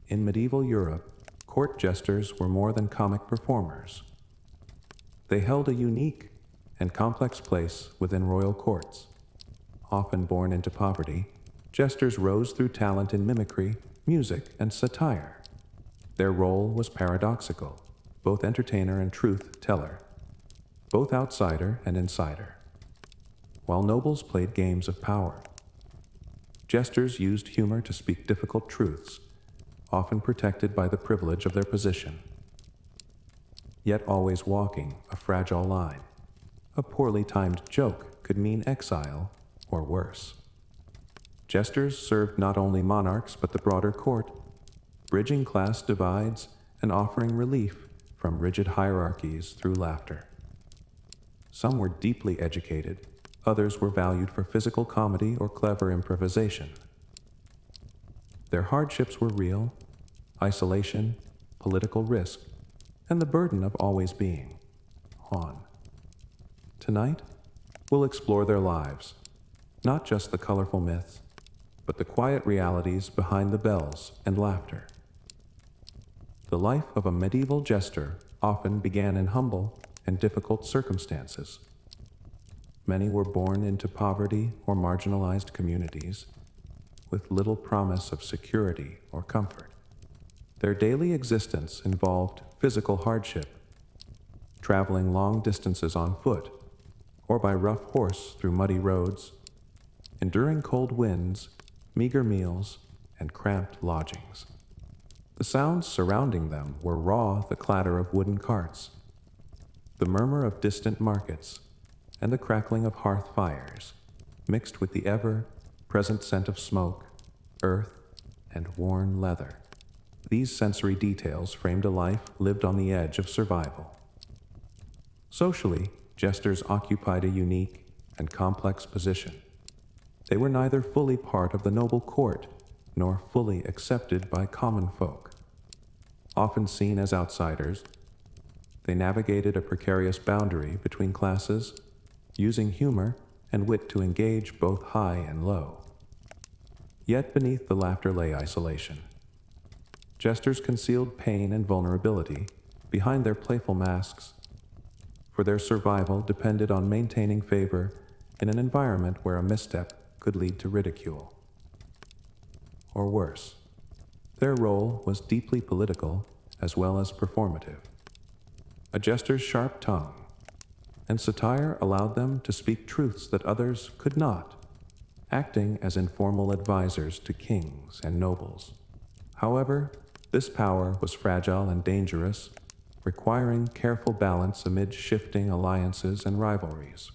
In medieval Europe, court jesters were more than comic performers. They held a unique and complex place within royal courts. Often born into poverty, jesters rose through talent in mimicry, music, and satire. Their role was paradoxical, both entertainer and truth teller, both outsider and insider. While nobles played games of power, jesters used humor to speak difficult truths, often protected by the privilege of their position, yet always walking a fragile line. A poorly timed joke could mean exile or worse. Jesters served not only monarchs but the broader court, bridging class divides and offering relief from rigid hierarchies through laughter. Some were deeply educated, others were valued for physical comedy or clever improvisation. Their hardships were real: isolation, political risk, and the burden of always being on. Tonight, we'll explore their lives, not just the colorful myths, but the quiet realities behind the bells and laughter. The life of a medieval jester often began in humble and difficult circumstances. Many were born into poverty or marginalized communities, with little promise of security or comfort. Their daily existence involved physical hardship, traveling long distances on foot or by rough horse through muddy roads, enduring cold winds, meager meals, and cramped lodgings. The sounds surrounding them were the clatter of wooden carts, the murmur of distant markets, and the crackling of hearth fires, mixed with the ever-present scent of smoke, earth, and worn leather. These sensory details framed a life lived on the edge of survival. Socially, jesters occupied a unique and complex position. They were neither fully part of the noble court nor fully accepted by common folk. Often seen as outsiders, they navigated a precarious boundary between classes, using humor and wit to engage both high and low. Yet beneath the laughter lay isolation. Jesters concealed pain and vulnerability behind their playful masks, for their survival depended on maintaining favor in an environment where a misstep could lead to ridicule. Or worse, their role was deeply political as well as performative. A jester's sharp tongue and satire allowed them to speak truths that others could not, acting as informal advisors to kings and nobles. However, this power was fragile and dangerous, requiring careful balance amid shifting alliances and rivalries.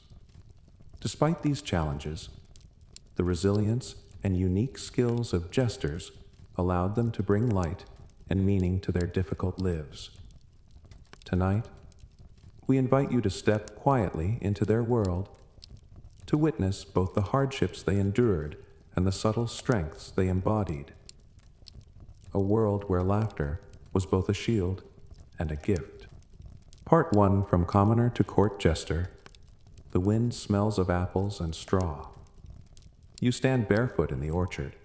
Despite these challenges, the resilience and unique skills of jesters allowed them to bring light and meaning to their difficult lives. Tonight, we invite you to step quietly into their world, to witness both the hardships they endured and the subtle strengths they embodied. A world where laughter was both a shield and a gift. Part 1: From Commoner to Court Jester. The wind smells of apples and straw. You stand barefoot in the orchard,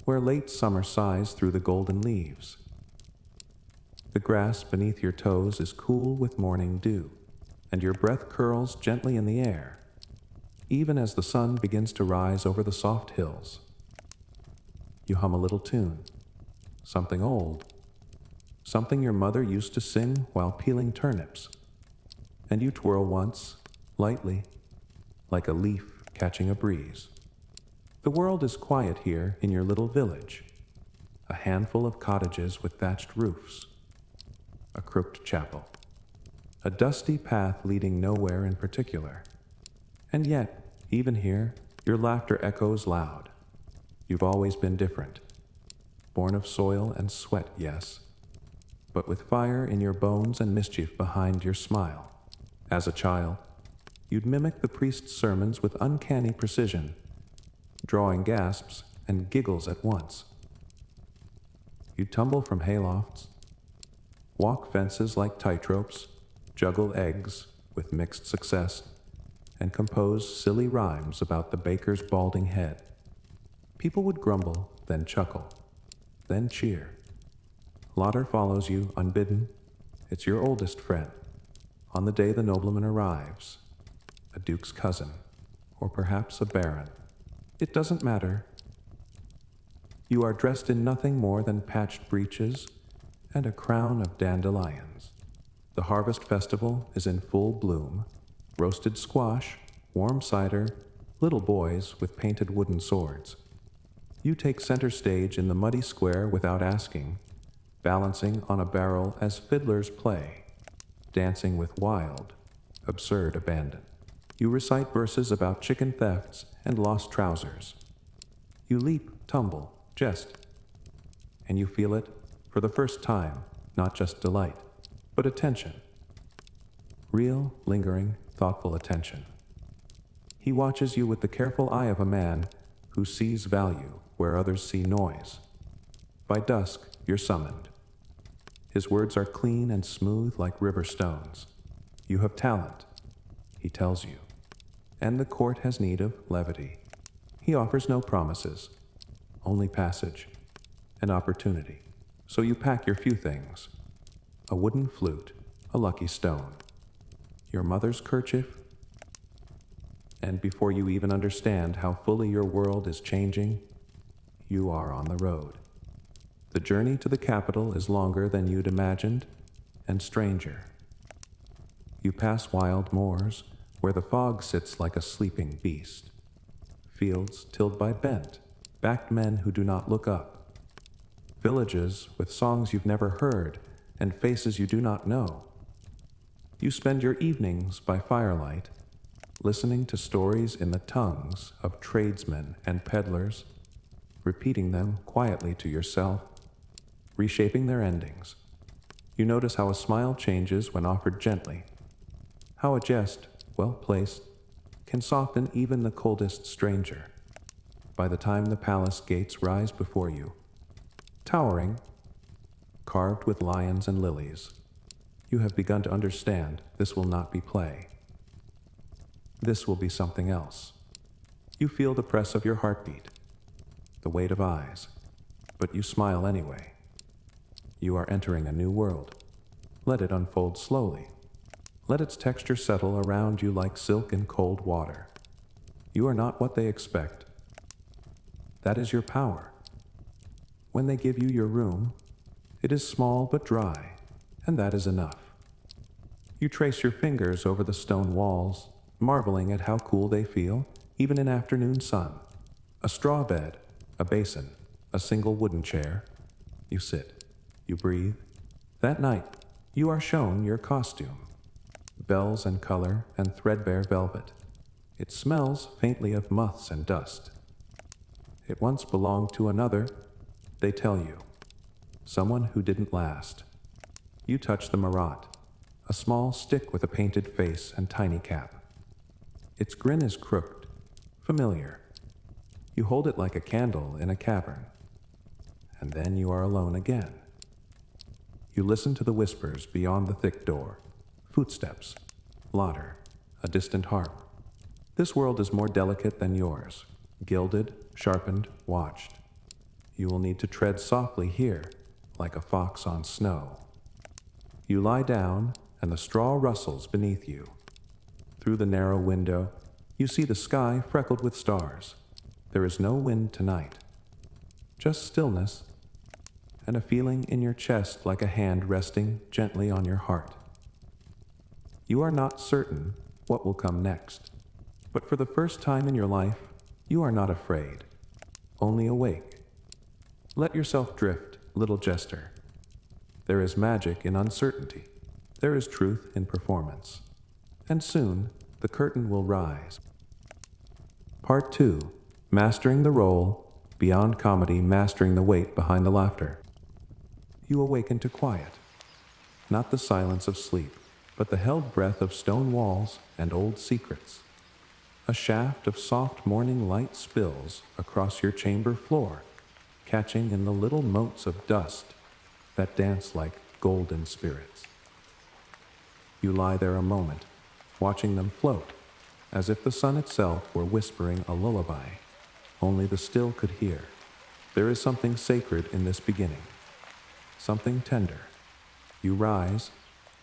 where late summer sighs through the golden leaves. The grass beneath your toes is cool with morning dew, and your breath curls gently in the air, even as the sun begins to rise over the soft hills. You hum a little tune, something old, something your mother used to sing while peeling turnips, and you twirl once, lightly, like a leaf catching a breeze. The world is quiet here in your little village, a handful of cottages with thatched roofs, a crooked chapel, a dusty path leading nowhere in particular. And yet, even here, your laughter echoes loud. You've always been different, born of soil and sweat, yes, but with fire in your bones and mischief behind your smile. As a child, you'd mimic the priest's sermons with uncanny precision, drawing gasps and giggles at once. You'd tumble from haylofts, walk fences like tightropes, juggle eggs with mixed success, and compose silly rhymes about the baker's balding head. People would grumble, then chuckle, then cheer. Lauder follows you, unbidden. It's your oldest friend. On the day the nobleman arrives, a duke's cousin, or perhaps a baron. It doesn't matter. You are dressed in nothing more than patched breeches and a crown of dandelions. The harvest festival is in full bloom. Roasted squash, warm cider, little boys with painted wooden swords. You take center stage in the muddy square without asking, balancing on a barrel as fiddlers play, dancing with wild, absurd abandon. You recite verses about chicken thefts and lost trousers. You leap, tumble, jest, and you feel it for the first time, not just delight, but attention. Real, lingering, thoughtful attention. He watches you with the careful eye of a man who sees value where others see noise. By dusk, you're summoned. His words are clean and smooth like river stones. You have talent, he tells you, and the court has need of levity. He offers no promises, only passage and opportunity. So you pack your few things: a wooden flute, a lucky stone, your mother's kerchief, and before you even understand how fully your world is changing, you are on the road. The journey to the capital is longer than you'd imagined, and stranger. You pass wild moors, where the fog sits like a sleeping beast. Fields tilled by backed men who do not look up. Villages with songs you've never heard and faces you do not know. You spend your evenings by firelight, listening to stories in the tongues of tradesmen and peddlers, repeating them quietly to yourself, reshaping their endings. You notice how a smile changes when offered gently, how a jest, well placed, can soften even the coldest stranger. By the time the palace gates rise before you, towering, carved with lions and lilies, you have begun to understand this will not be play. This will be something else. You feel the press of your heartbeat, the weight of eyes, but you smile anyway. You are entering a new world. Let it unfold slowly. Let its texture settle around you like silk in cold water. You are not what they expect. That is your power. When they give you your room, it is small but dry, and that is enough. You trace your fingers over the stone walls, marveling at how cool they feel, even in afternoon sun. A straw bed, a basin, a single wooden chair. You sit, you breathe. That night, you are shown your costume. Bells and color and threadbare velvet. It smells faintly of moths and dust. It once belonged to another, they tell you. Someone who didn't last. You touch the marat, a small stick with a painted face and tiny cap. Its grin is crooked, familiar. You hold it like a candle in a cavern. And then you are alone again. You listen to the whispers beyond the thick door. Footsteps, lauder, a distant harp. This world is more delicate than yours, gilded, sharpened, watched. You will need to tread softly here, like a fox on snow. You lie down, and the straw rustles beneath you. Through the narrow window, you see the sky freckled with stars. There is no wind tonight, just stillness, and a feeling in your chest like a hand resting gently on your heart. You are not certain what will come next, but for the first time in your life, you are not afraid, only awake. Let yourself drift, little jester. There is magic in uncertainty. There is truth in performance. And soon, the curtain will rise. Part 2. Mastering the role, beyond comedy, mastering the weight behind the laughter. You awaken to quiet. Not the silence of sleep, but the held breath of stone walls and old secrets. A shaft of soft morning light spills across your chamber floor, catching in the little motes of dust that dance like golden spirits. You lie there a moment, watching them float, as if the sun itself were whispering a lullaby. Only the still could hear. There is something sacred in this beginning. something tender. You rise,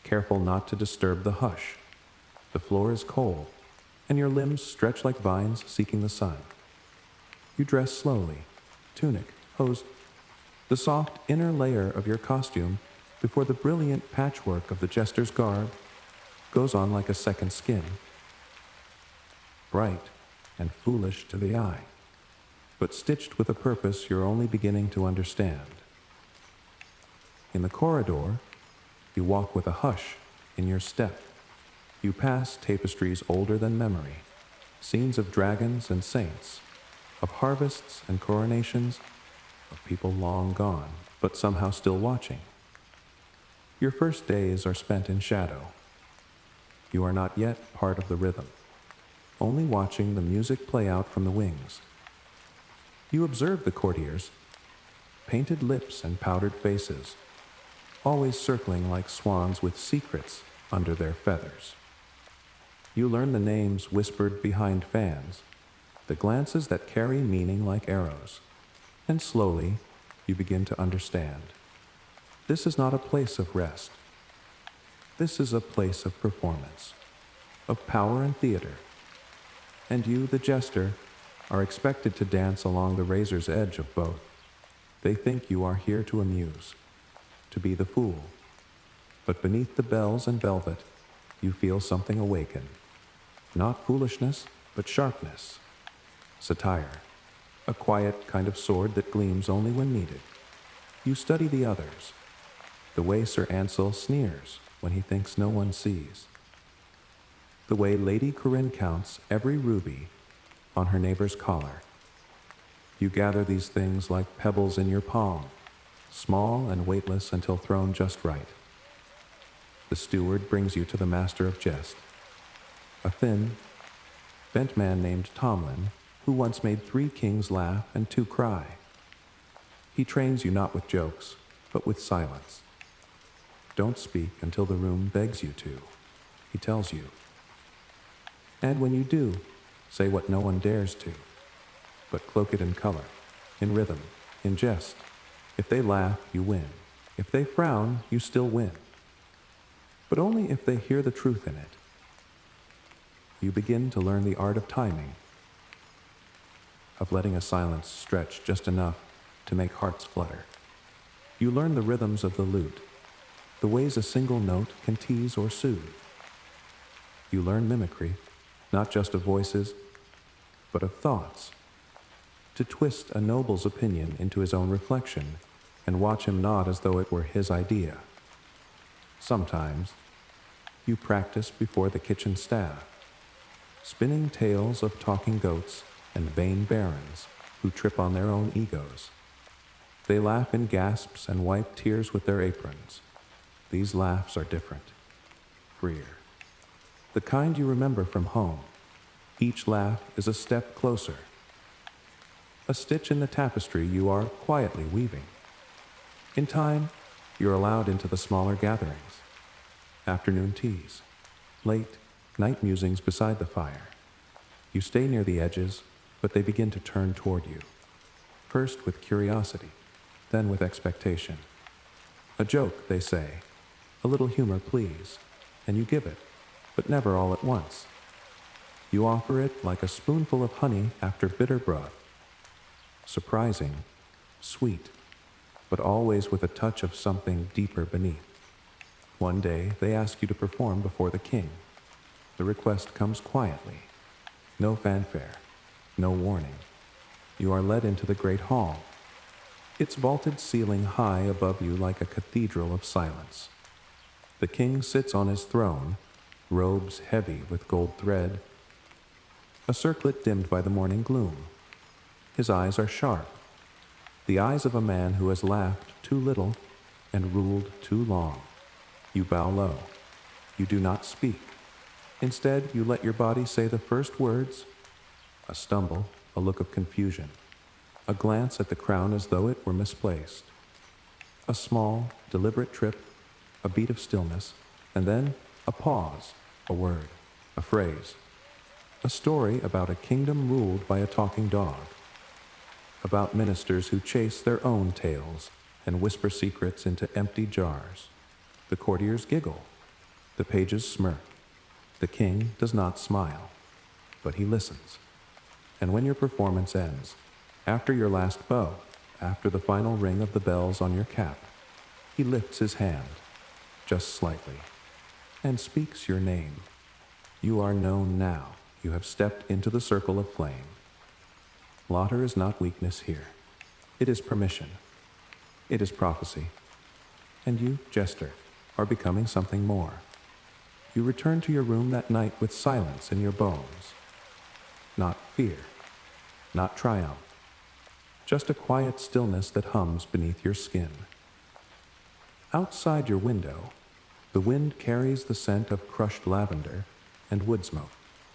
careful not to disturb the hush. The floor is cold, and your limbs stretch like vines seeking the sun. You dress slowly, tunic, hose, the soft inner layer of your costume before the brilliant patchwork of the jester's garb goes on like a second skin, bright and foolish to the eye, but stitched with a purpose you're only beginning to understand. In the corridor, you walk with a hush in your step. You pass tapestries older than memory, scenes of dragons and saints, of harvests and coronations, of people long gone, but somehow still watching. Your first days are spent in shadow. You are not yet part of the rhythm, only watching the music play out from the wings. You observe the courtiers, painted lips and powdered faces, always circling like swans with secrets under their feathers. You learn the names whispered behind fans, the glances that carry meaning like arrows, and slowly you begin to understand. This is not a place of rest. This is a place of performance, of power and theater. And you, the jester, are expected to dance along the razor's edge of both. They think you are here to amuse, to be the fool. But beneath the bells and velvet, you feel something awaken. Not foolishness, but sharpness. Satire, a quiet kind of sword that gleams only when needed. You study the others, the way Sir Ansel sneers when he thinks no one sees, the way Lady Corinne counts every ruby on her neighbor's collar. You gather these things like pebbles in your palm, small and weightless until thrown just right. The steward brings you to the master of jest, a thin, bent man named Tomlin, who once made 3 kings laugh and 2 cry. He trains you not with jokes, but with silence. Don't speak until the room begs you to, he tells you. And when you do, say what no one dares to, but cloak it in color, in rhythm, in jest. If they laugh, you win. If they frown, you still win. But only if they hear the truth in it. You begin to learn the art of timing, of letting a silence stretch just enough to make hearts flutter. You learn the rhythms of the lute, the ways a single note can tease or soothe. You learn mimicry, not just of voices, but of thoughts, to twist a noble's opinion into his own reflection and watch him nod as though it were his idea. Sometimes, you practice before the kitchen staff, spinning tales of talking goats and vain barons who trip on their own egos. They laugh in gasps and wipe tears with their aprons. These laughs are different, freer. The kind you remember from home. Each laugh is a step closer. A stitch in the tapestry you are quietly weaving. In time, you're allowed into the smaller gatherings, afternoon teas, late night musings beside the fire. You stay near the edges, but they begin to turn toward you. First with curiosity, then with expectation. A joke, they say. A little humor, please. And you give it, but never all at once. You offer it like a spoonful of honey after bitter broth. Surprising, sweet, but always with a touch of something deeper beneath. One day, they ask you to perform before the king. The request comes quietly. No fanfare, no warning. You are led into the great hall, its vaulted ceiling high above you like a cathedral of silence. The king sits on his throne, robes heavy with gold thread, a circlet dimmed by the morning gloom. His eyes are sharp, the eyes of a man who has laughed too little and ruled too long. You bow low. You do not speak. Instead, you let your body say the first words, a stumble, a look of confusion, a glance at the crown as though it were misplaced, a small, deliberate trip, a beat of stillness, and then a pause, a word, a phrase, a story about a kingdom ruled by a talking dog, about ministers who chase their own tails and whisper secrets into empty jars. The courtiers giggle. The pages smirk. The king does not smile, but he listens. And when your performance ends, after your last bow, after the final ring of the bells on your cap, he lifts his hand, just slightly, and speaks your name. You are known now. You have stepped into the circle of flame. Laughter is not weakness here. It is permission. It is prophecy. And you, Jester, are becoming something more. You return to your room that night with silence in your bones. Not fear, not triumph, just a quiet stillness that hums beneath your skin. Outside your window, the wind carries the scent of crushed lavender and wood smoke.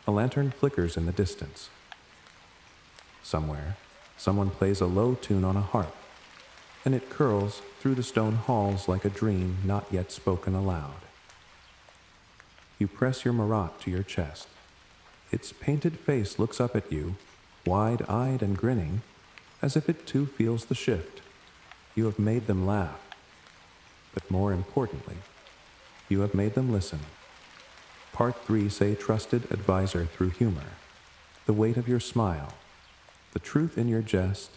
A lantern flickers in the distance. Somewhere, someone plays a low tune on a harp, and it curls through the stone halls like a dream not yet spoken aloud. You press your marat to your chest. Its painted face looks up at you, wide-eyed and grinning, as if it too feels the shift. You have made them laugh. But more importantly, you have made them listen. Part 3 say trusted advisor through humor. The weight of your smile, the truth in your jest.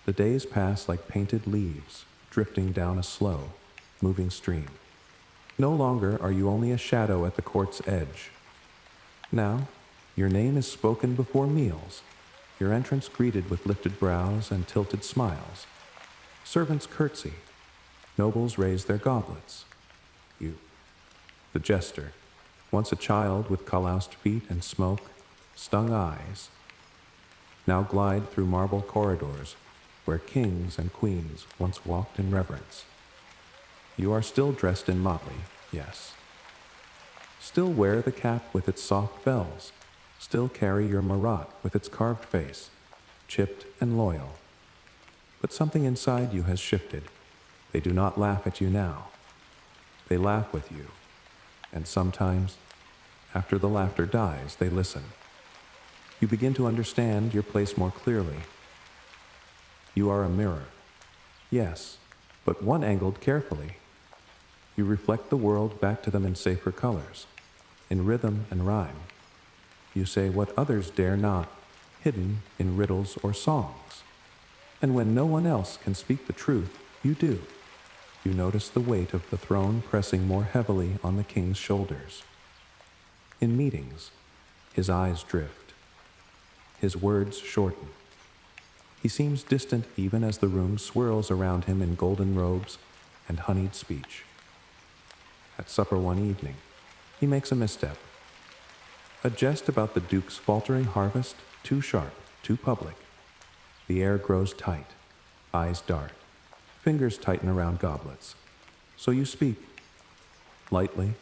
The days pass like painted leaves, drifting down a slow, moving stream. No longer are you only a shadow at the court's edge. Now, your name is spoken before meals, your entrance greeted with lifted brows and tilted smiles. Servants curtsy, nobles raise their goblets. You, the jester, once a child with calloused feet and smoke, stung eyes, now glide through marble corridors where kings and queens once walked in reverence. You are still dressed in motley, yes. Still wear the cap with its soft bells, still carry your marat with its carved face, chipped and loyal. But something inside you has shifted. They do not laugh at you now. They laugh with you, and sometimes, after the laughter dies, they listen. You begin to understand your place more clearly. You are a mirror, yes, but one angled carefully. You reflect the world back to them in safer colors, in rhythm and rhyme. You say what others dare not, hidden in riddles or songs. And when no one else can speak the truth, you do. You notice the weight of the throne pressing more heavily on the king's shoulders. In meetings, his eyes drift. His words shorten. He seems distant even as the room swirls around him in golden robes and honeyed speech. At supper one evening, he makes a misstep. A jest about the duke's faltering harvest, too sharp, too public. The air grows tight, eyes dart, fingers tighten around goblets. So you speak, lightly,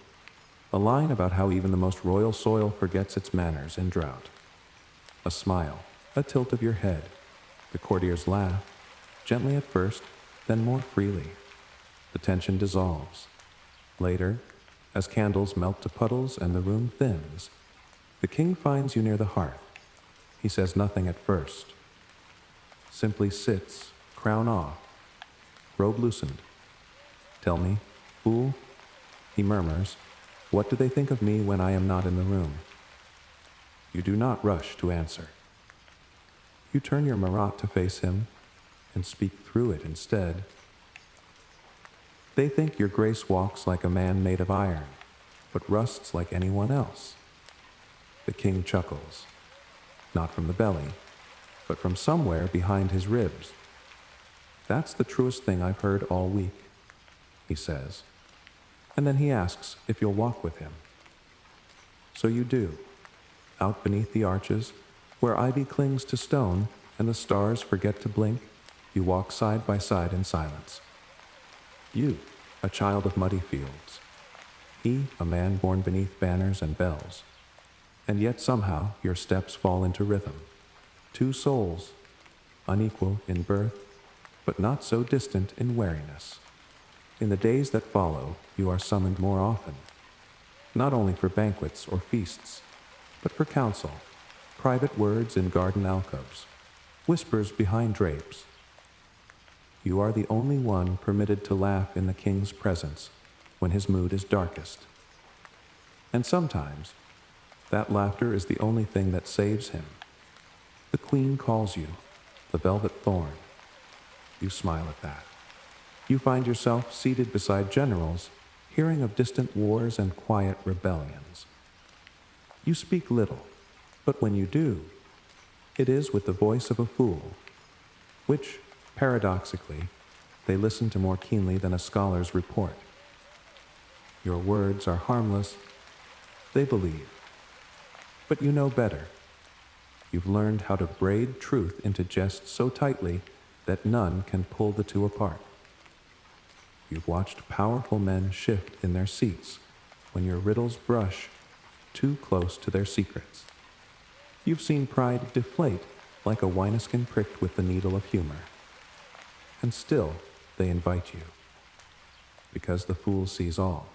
a line about how even the most royal soil forgets its manners in drought. A smile, a tilt of your head. The courtiers laugh, gently at first, then more freely. The tension dissolves. Later, as candles melt to puddles and the room thins, the king finds you near the hearth. He says nothing at first. Simply sits, crown off, robe loosened. Tell me, fool, he murmurs, what do they think of me when I am not in the room? You do not rush to answer. You turn your marat to face him and speak through it instead. They think your grace walks like a man made of iron, but rusts like anyone else. The king chuckles, not from the belly, but from somewhere behind his ribs. That's the truest thing I've heard all week, he says. And then he asks if you'll walk with him. So you do, out beneath the arches, where ivy clings to stone and the stars forget to blink. You walk side by side in silence. You, a child of muddy fields. He, a man born beneath banners and bells. And yet somehow your steps fall into rhythm. Two souls, unequal in birth, but not so distant in wariness. In the days that follow, you are summoned more often, not only for banquets or feasts, but for counsel, private words in garden alcoves, whispers behind drapes. You are the only one permitted to laugh in the king's presence when his mood is darkest. And sometimes, that laughter is the only thing that saves him. The queen calls you, the velvet thorn. You smile at that. You find yourself seated beside generals, hearing of distant wars and quiet rebellions. You speak little, but when you do, it is with the voice of a fool, which, paradoxically, they listen to more keenly than a scholar's report. Your words are harmless, they believe. But you know better. You've learned how to braid truth into jest so tightly that none can pull the two apart. You've watched powerful men shift in their seats when your riddles brush too close to their secrets. You've seen pride deflate like a wineskin pricked with the needle of humor. And still, they invite you. Because the fool sees all.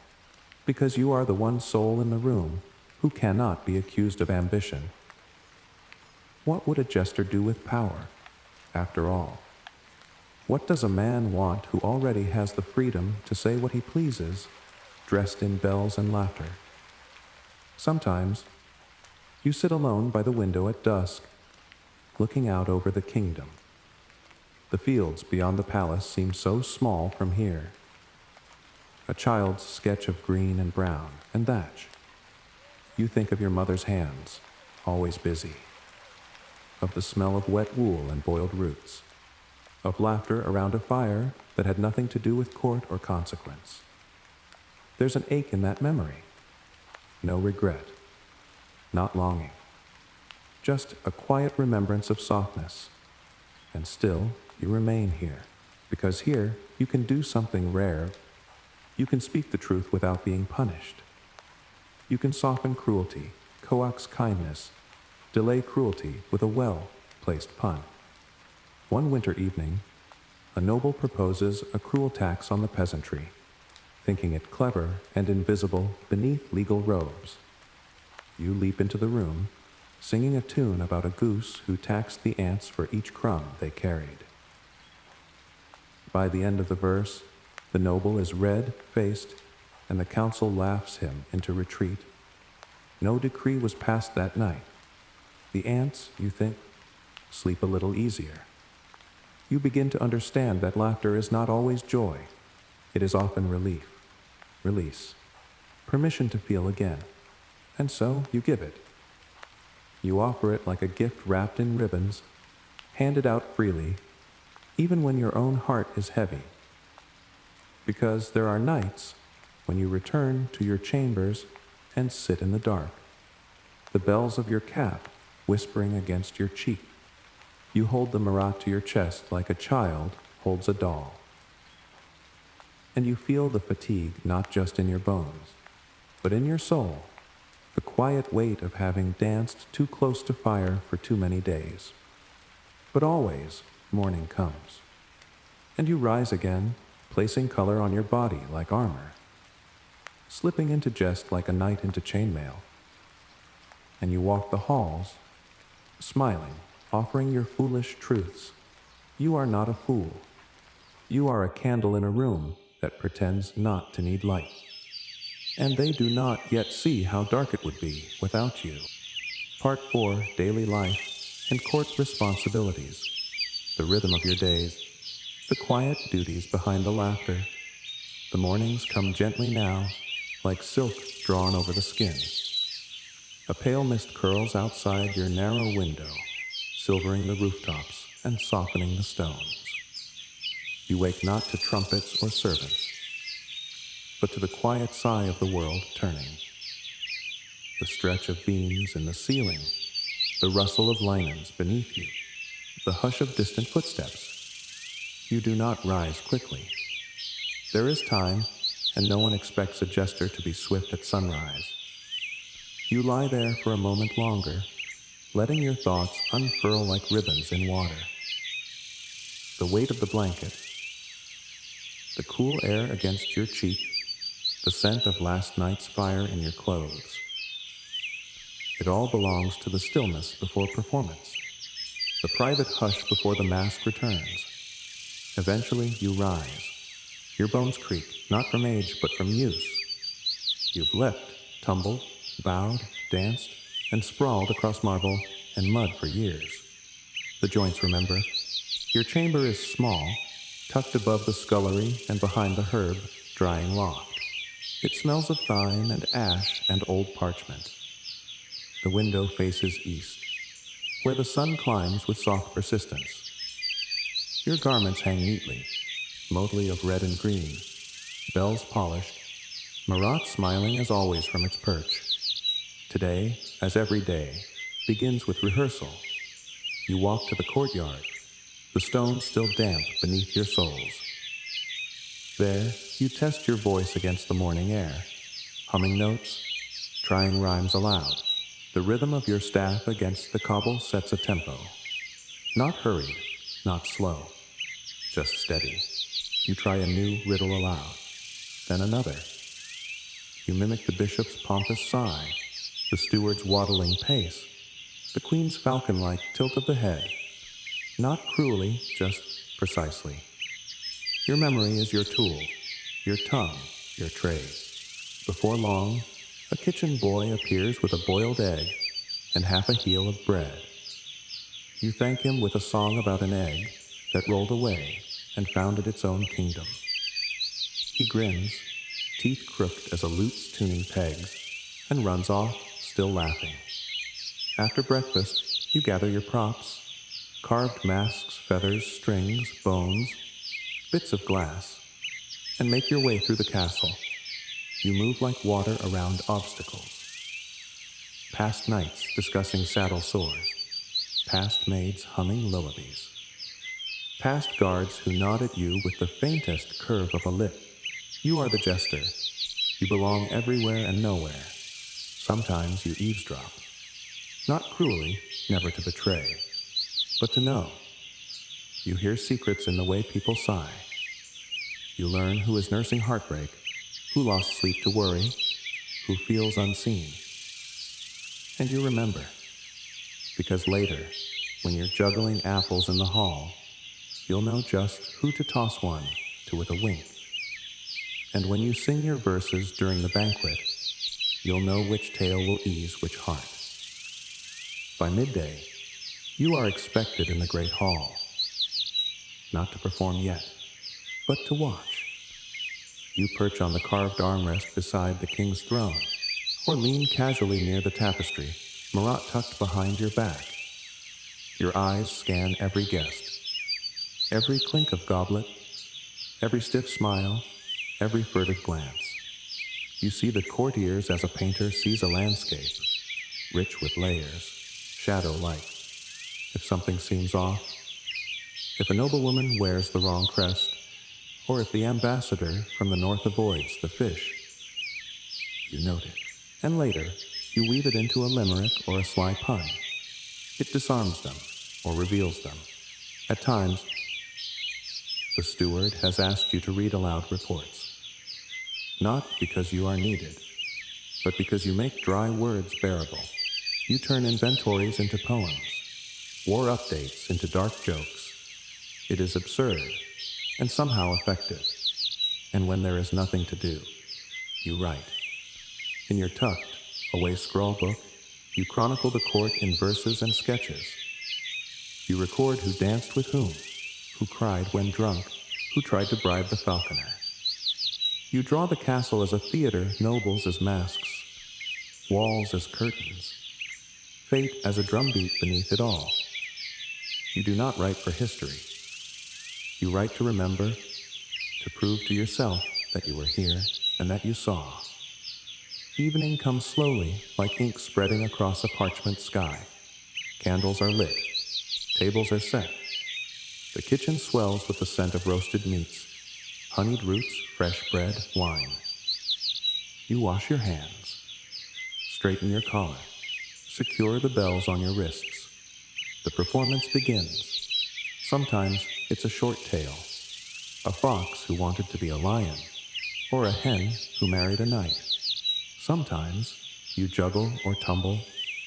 Because you are the one soul in the room who cannot be accused of ambition. What would a jester do with power, after all? What does a man want who already has the freedom to say what he pleases, dressed in bells and laughter? Sometimes, you sit alone by the window at dusk, looking out over the kingdom. The fields beyond the palace seem so small from here. A child's sketch of green and brown and thatch. You think of your mother's hands, always busy. Of the smell of wet wool and boiled roots. Of laughter around a fire that had nothing to do with court or consequence. There's an ache in that memory. No regret. Not longing. Just a quiet remembrance of softness. And still, you remain here, because here you can do something rare. You can speak the truth without being punished. You can soften cruelty, coax kindness, delay cruelty with a well-placed pun. One winter evening, a noble proposes a cruel tax on the peasantry, thinking it clever and invisible beneath legal robes. You leap into the room, singing a tune about a goose who taxed the ants for each crumb they carried. By the end of the verse, the noble is red-faced, and the council laughs him into retreat. No decree was passed that night. The ants, you think, sleep a little easier. You begin to understand that laughter is not always joy. It is often relief, release, permission to feel again. And so you give it. You offer it like a gift wrapped in ribbons, hand it out freely, even when your own heart is heavy. Because there are nights when you return to your chambers and sit in the dark, the bells of your cap whispering against your cheek. You hold the marat to your chest like a child holds a doll. And you feel the fatigue not just in your bones, but in your soul, the quiet weight of having danced too close to fire for too many days. But always, morning comes, and you rise again, placing color on your body like armor, slipping into jest like a knight into chainmail. And you walk the halls, smiling, offering your foolish truths. You are not a fool. You are a candle in a room that pretends not to need light. And they do not yet see how dark it would be without you. Part 4, Daily Life and Court Responsibilities. The rhythm of your days. The quiet duties behind the laughter. The mornings come gently now, like silk drawn over the skin. A pale mist curls outside your narrow window, silvering the rooftops and softening the stones. You wake not to trumpets or servants, but to the quiet sigh of the world turning. The stretch of beams in the ceiling, the rustle of linens beneath you, the hush of distant footsteps. You do not rise quickly. There is time, and no one expects a jester to be swift at sunrise. You lie there for a moment longer, letting your thoughts unfurl like ribbons in water. The weight of the blanket, the cool air against your cheek, the scent of last night's fire in your clothes. It all belongs to the stillness before performance, the private hush before the mask returns. Eventually, you rise. Your bones creak, not from age, but from use. You've leapt, tumbled, bowed, danced, and sprawled across marble and mud for years. The joints remember. Your chamber is small, tucked above the scullery and behind the herb, drying loft. It smells of thyme and ash and old parchment. The window faces east, where the sun climbs with soft persistence. Your garments hang neatly, motley of red and green, bells polished, Marat smiling as always from its perch. Today, as every day, begins with rehearsal. You walk to the courtyard, the stones still damp beneath your soles. There, you test your voice against the morning air, humming notes, trying rhymes aloud. The rhythm of your staff against the cobble sets a tempo. Not hurried, not slow, just steady. You try a new riddle aloud, then another. You mimic the bishop's pompous sigh, the steward's waddling pace, the queen's falcon-like tilt of the head. Not cruelly, just precisely. Your memory is your tool, your tongue, your trade. Before long, a kitchen boy appears with a boiled egg and half a heel of bread. You thank him with a song about an egg that rolled away and founded its own kingdom. He grins, teeth crooked as a lute's tuning pegs, and runs off, still laughing. After breakfast, you gather your props, carved masks, feathers, strings, bones, bits of glass, and make your way through the castle. You move like water around obstacles. Past nights discussing saddle sores, past maids humming lullabies, past guards who nod at you with the faintest curve of a lip. You are the jester. You belong everywhere and nowhere. Sometimes you eavesdrop. Not cruelly, never to betray, but to know. You hear secrets in the way people sigh. You learn who is nursing heartbreak, who lost sleep to worry, who feels unseen. And you remember, because later, when you're juggling apples in the hall, you'll know just who to toss one to with a wink. And when you sing your verses during the banquet, you'll know which tale will ease which heart. By midday, you are expected in the great hall, not to perform yet, but to watch. You perch on the carved armrest beside the king's throne, or lean casually near the tapestry, Marat tucked behind your back. Your eyes scan every guest, every clink of goblet, every stiff smile, every furtive glance. You see the courtiers as a painter sees a landscape, rich with layers, shadow-like. If something seems off, if a noblewoman wears the wrong crest, or if the ambassador from the north avoids the fish, you note it. And later, you weave it into a limerick or a sly pun. It disarms them, or reveals them. At times, the steward has asked you to read aloud reports. Not because you are needed, but because you make dry words bearable. You turn inventories into poems, war updates into dark jokes. It is absurd, and somehow effective. And when there is nothing to do, you write. In your tucked, away scroll book, you chronicle the court in verses and sketches. You record who danced with whom, who cried when drunk, who tried to bribe the falconer. You draw the castle as a theater, nobles as masks, walls as curtains, fate as a drumbeat beneath it all. You do not write for history. You write to remember, to prove to yourself that you were here and that you saw. Evening comes slowly, like ink spreading across a parchment sky. Candles are lit. Tables are set. The kitchen swells with the scent of roasted meats, honeyed roots, fresh bread, wine. You wash your hands, straighten your collar, secure the bells on your wrists. The performance begins. Sometimes it's a short tale, a fox who wanted to be a lion, or a hen who married a knight. Sometimes you juggle or tumble,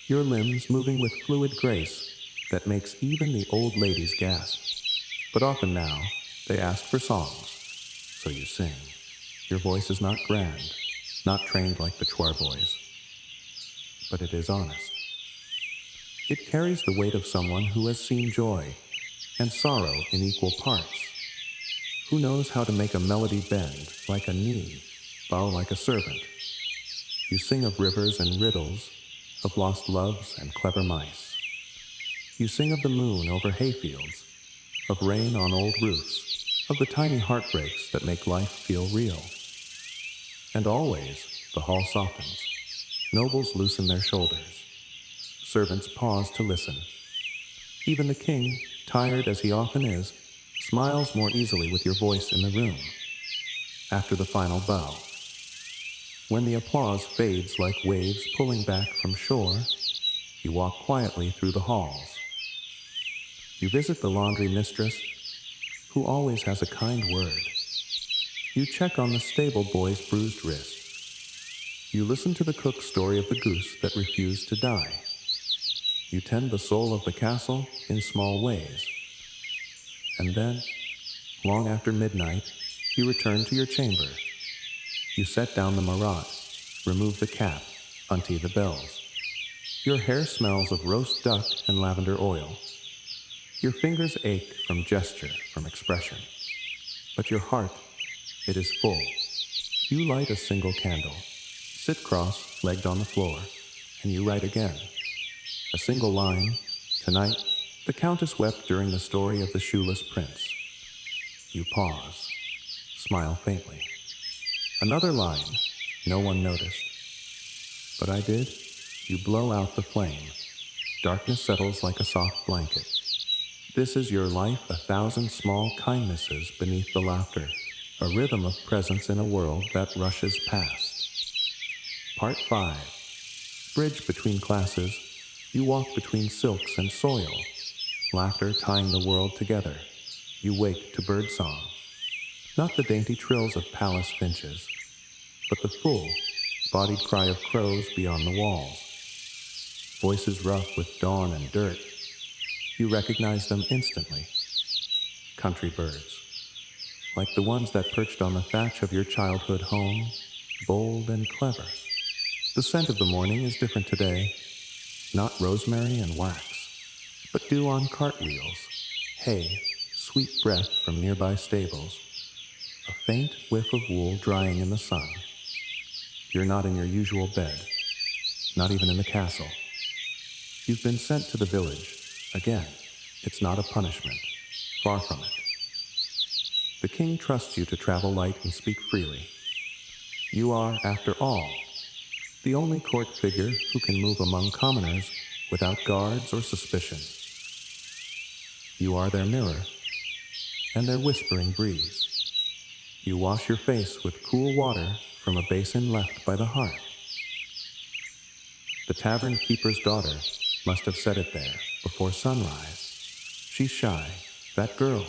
your limbs moving with fluid grace that makes even the old ladies gasp. But often now, They ask for songs, so you sing. Your voice is not grand, not trained like the choir boys, but it is honest. It carries the weight of someone who has seen joy and sorrow in equal parts, who knows how to make a melody bend like a knee, bow like a servant. You sing of rivers and riddles, of lost loves and clever mice. You sing of the moon over hayfields, of rain on old roofs, of the tiny heartbreaks that make life feel real. And always, the hall softens. Nobles loosen their shoulders. Servants pause to listen. Even the king, tired as he often is, smiles more easily with your voice in the room. After the final bow, when the applause fades like waves pulling back from shore, you walk quietly through the halls. You visit the laundry mistress, who always has a kind word. You check on the stable boy's bruised wrist. You listen to the cook's story of the goose that refused to die. You tend the soul of the castle in small ways. And then, long after midnight, you return to your chamber. You set down the marat, remove the cap, untee the bells. Your hair smells of roast duck and lavender oil. Your fingers ache from gesture, from expression. But your heart, it is full. You light a single candle, sit cross-legged on the floor, and you write again. A single line, "Tonight, the Countess wept during the story of the shoeless prince." You pause, smile faintly. Another line, "No one noticed." But I did. You blow out the flame. Darkness settles like a soft blanket. This is your life, 1,000 small kindnesses beneath the laughter, a rhythm of presence in a world that rushes past. Part 5. Bridge between classes. You walk between silks and soil, laughter tying the world together. You wake to birdsong. Not the dainty trills of palace finches, but the full, bodied cry of crows beyond the walls. Voices rough with dawn and dirt. You recognize them instantly. Country birds, like the ones that perched on the thatch of your childhood home, bold and clever. The scent of the morning is different today, not rosemary and wax, but dew on cartwheels, hay, sweet breath from nearby stables, a faint whiff of wool drying in the sun. You're not in your usual bed, not even in the castle. You've been sent to the village. Again, it's not a punishment. Far from it. The king trusts you to travel light and speak freely. You are, after all, the only court figure who can move among commoners without guards or suspicion. You are their mirror and their whispering breeze. You wash your face with cool water from a basin left by the hearth. The tavern keeper's daughter must have set it there before sunrise. She's shy, that girl,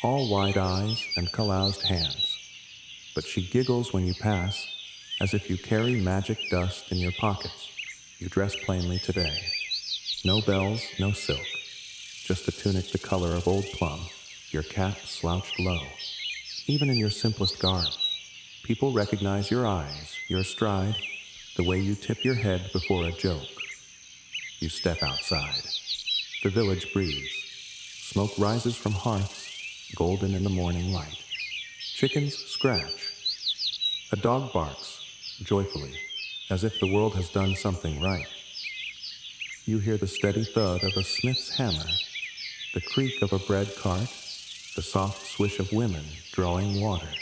all wide eyes and calloused hands. But she giggles when you pass, as if you carry magic dust in your pockets. You dress plainly today. No bells, no silk, just a tunic the color of old plum, your cap slouched low. Even in your simplest garb, people recognize your eyes, your stride, the way you tip your head before a joke. You step outside. The village breathes. Smoke rises from hearths, golden in the morning light. Chickens scratch. A dog barks, joyfully, as if the world has done something right. You hear the steady thud of a smith's hammer, the creak of a bread cart, the soft swish of women drawing water.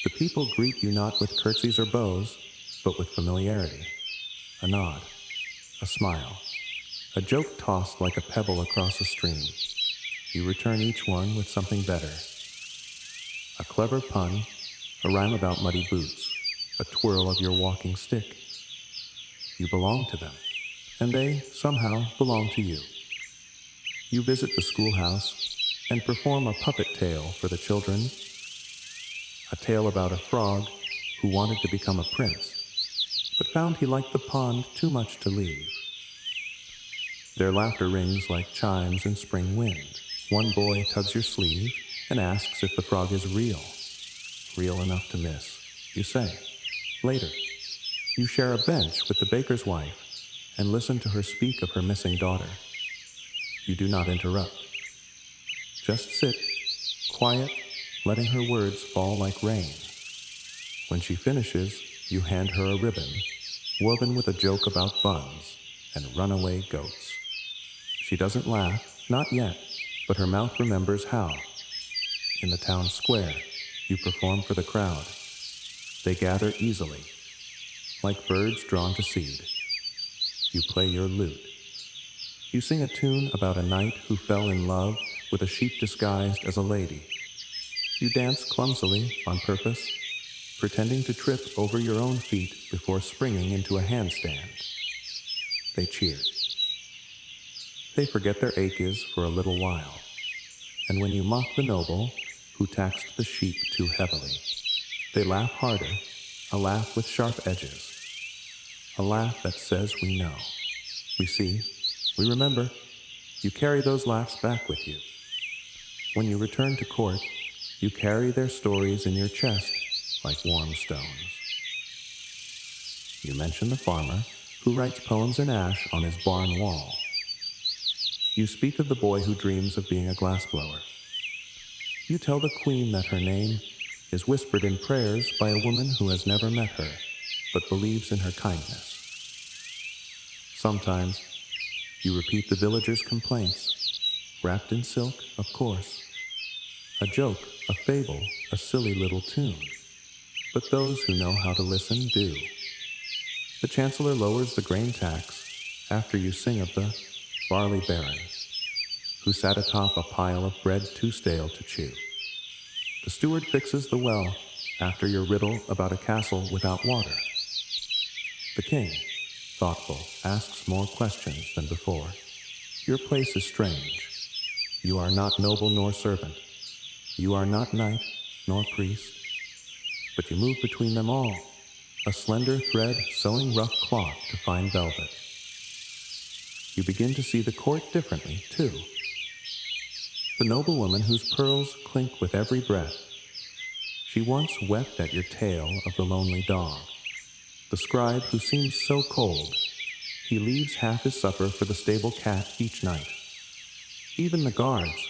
The people greet you not with curtsies or bows, but with familiarity. A nod, a smile, a joke tossed like a pebble across a stream. You return each one with something better. A clever pun, a rhyme about muddy boots, a twirl of your walking stick. You belong to them, and they, somehow, belong to you. You visit the schoolhouse and perform a puppet tale for the children, a tale about a frog who wanted to become a prince, but found he liked the pond too much to leave. Their laughter rings like chimes in spring wind. One boy tugs your sleeve, and asks if the frog is real. Real enough to miss, you say. Later, you share a bench with the baker's wife and listen to her speak of her missing daughter. You do not interrupt. Just sit, quiet, letting her words fall like rain. When she finishes, you hand her a ribbon, woven with a joke about buns and runaway goats. She doesn't laugh, not yet, but her mouth remembers how. In the town square, you perform for the crowd. They gather easily, like birds drawn to seed. You play your lute. You sing a tune about a knight who fell in love with a sheep disguised as a lady. You dance clumsily on purpose, pretending to trip over your own feet before springing into a handstand. They cheer. They forget their ache is for a little while, and when you mock the noble who taxed the sheep too heavily, they laugh harder, a laugh with sharp edges, a laugh that says we know, we see, we remember. You carry those laughs back with you. When you return to court, you carry their stories in your chest like warm stones. You mention the farmer who writes poems in ash on his barn wall. You speak of the boy who dreams of being a glassblower. You tell the queen that her name is whispered in prayers by a woman who has never met her, but believes in her kindness. Sometimes, you repeat the villagers' complaints, wrapped in silk, of course. A joke, a fable, a silly little tune. But those who know how to listen do. The chancellor lowers the grain tax after you sing of the barley baron, who sat atop a pile of bread too stale to chew. The steward fixes the well after your riddle about a castle without water. The king, thoughtful, asks more questions than before. Your place is strange. You are not noble nor servant. You are not knight nor priest. But you move between them all, a slender thread sewing rough cloth to fine velvet. You begin to see the court differently, too. The noblewoman whose pearls clink with every breath. She once wept at your tale of the lonely dog. The scribe who seems so cold. He leaves half his supper for the stable cat each night. Even the guards,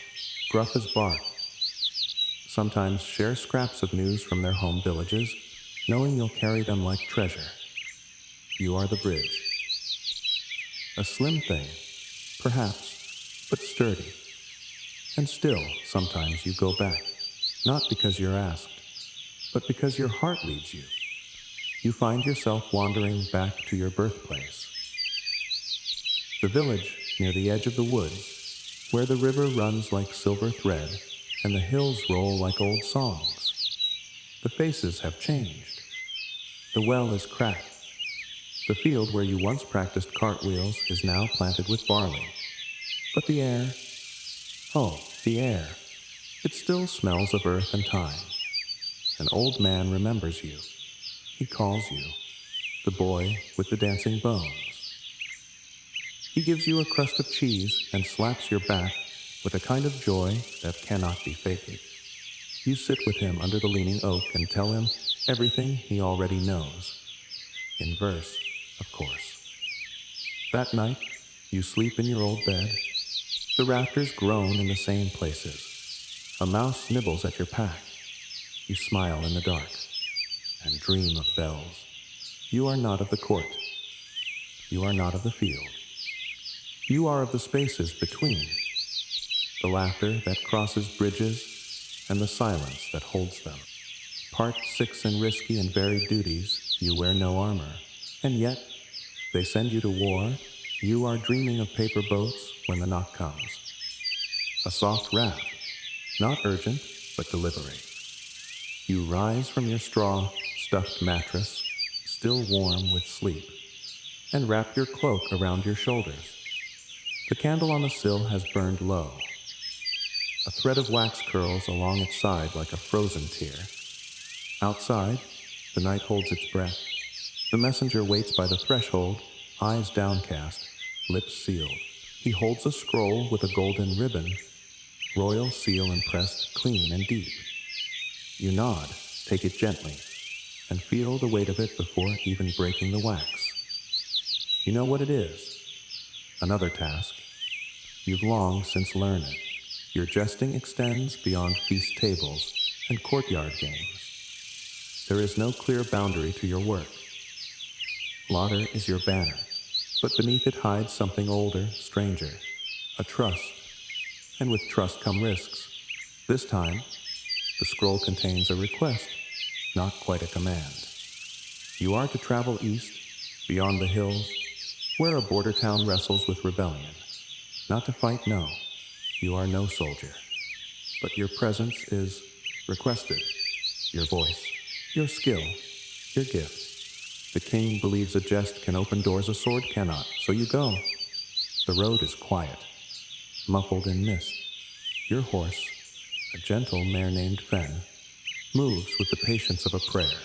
gruff as bark, sometimes share scraps of news from their home villages, knowing you'll carry them like treasure. You are the bridge. A slim thing, perhaps, but sturdy. And still, sometimes you go back, not because you're asked, but because your heart leads you. You find yourself wandering back to your birthplace. The village near the edge of the woods, where the river runs like silver thread and the hills roll like old songs. The faces have changed. The well is cracked. The field where you once practiced cartwheels is now planted with barley. But the air, oh, the air, it still smells of earth and time. An old man remembers you. He calls you, the boy with the dancing bones. He gives you a crust of cheese and slaps your back with a kind of joy that cannot be faked. You sit with him under the leaning oak and tell him everything he already knows. In verse, of course. That night, you sleep in your old bed. The rafters groan in the same places. A mouse nibbles at your pack. You smile in the dark and dream of bells. You are not of the court. You are not of the field. You are of the spaces between. The laughter that crosses bridges and the silence that holds them. Part 6 in risky and varied duties, you wear no armor. And yet, they send you to war. You are dreaming of paper boats when the knock comes. A soft rap, not urgent, but deliberate. You rise from your straw-stuffed mattress, still warm with sleep, and wrap your cloak around your shoulders. The candle on the sill has burned low. A thread of wax curls along its side like a frozen tear. Outside, the night holds its breath. The messenger waits by the threshold, eyes downcast, lips sealed. He holds a scroll with a golden ribbon. royal seal impressed clean and deep. You nod, take it gently, and feel the weight of it before even breaking the wax. You know what it is. Another task. You've long since learned it. Your jesting extends beyond feast tables and courtyard games. There is no clear boundary to your work. Laughter is your banner, but beneath it hides something older, stranger, a trust. And with trust come risks. This time, the scroll contains a request, not quite a command. You are to travel east, beyond the hills, where a border town wrestles with rebellion. Not to fight, no. You are no soldier. But your presence is requested. Your voice, your skill, your gift. The king believes a jest can open doors a sword cannot, so you go. The road is quiet, muffled in mist. Your horse, a gentle mare named Fen, moves with the patience of a prayer.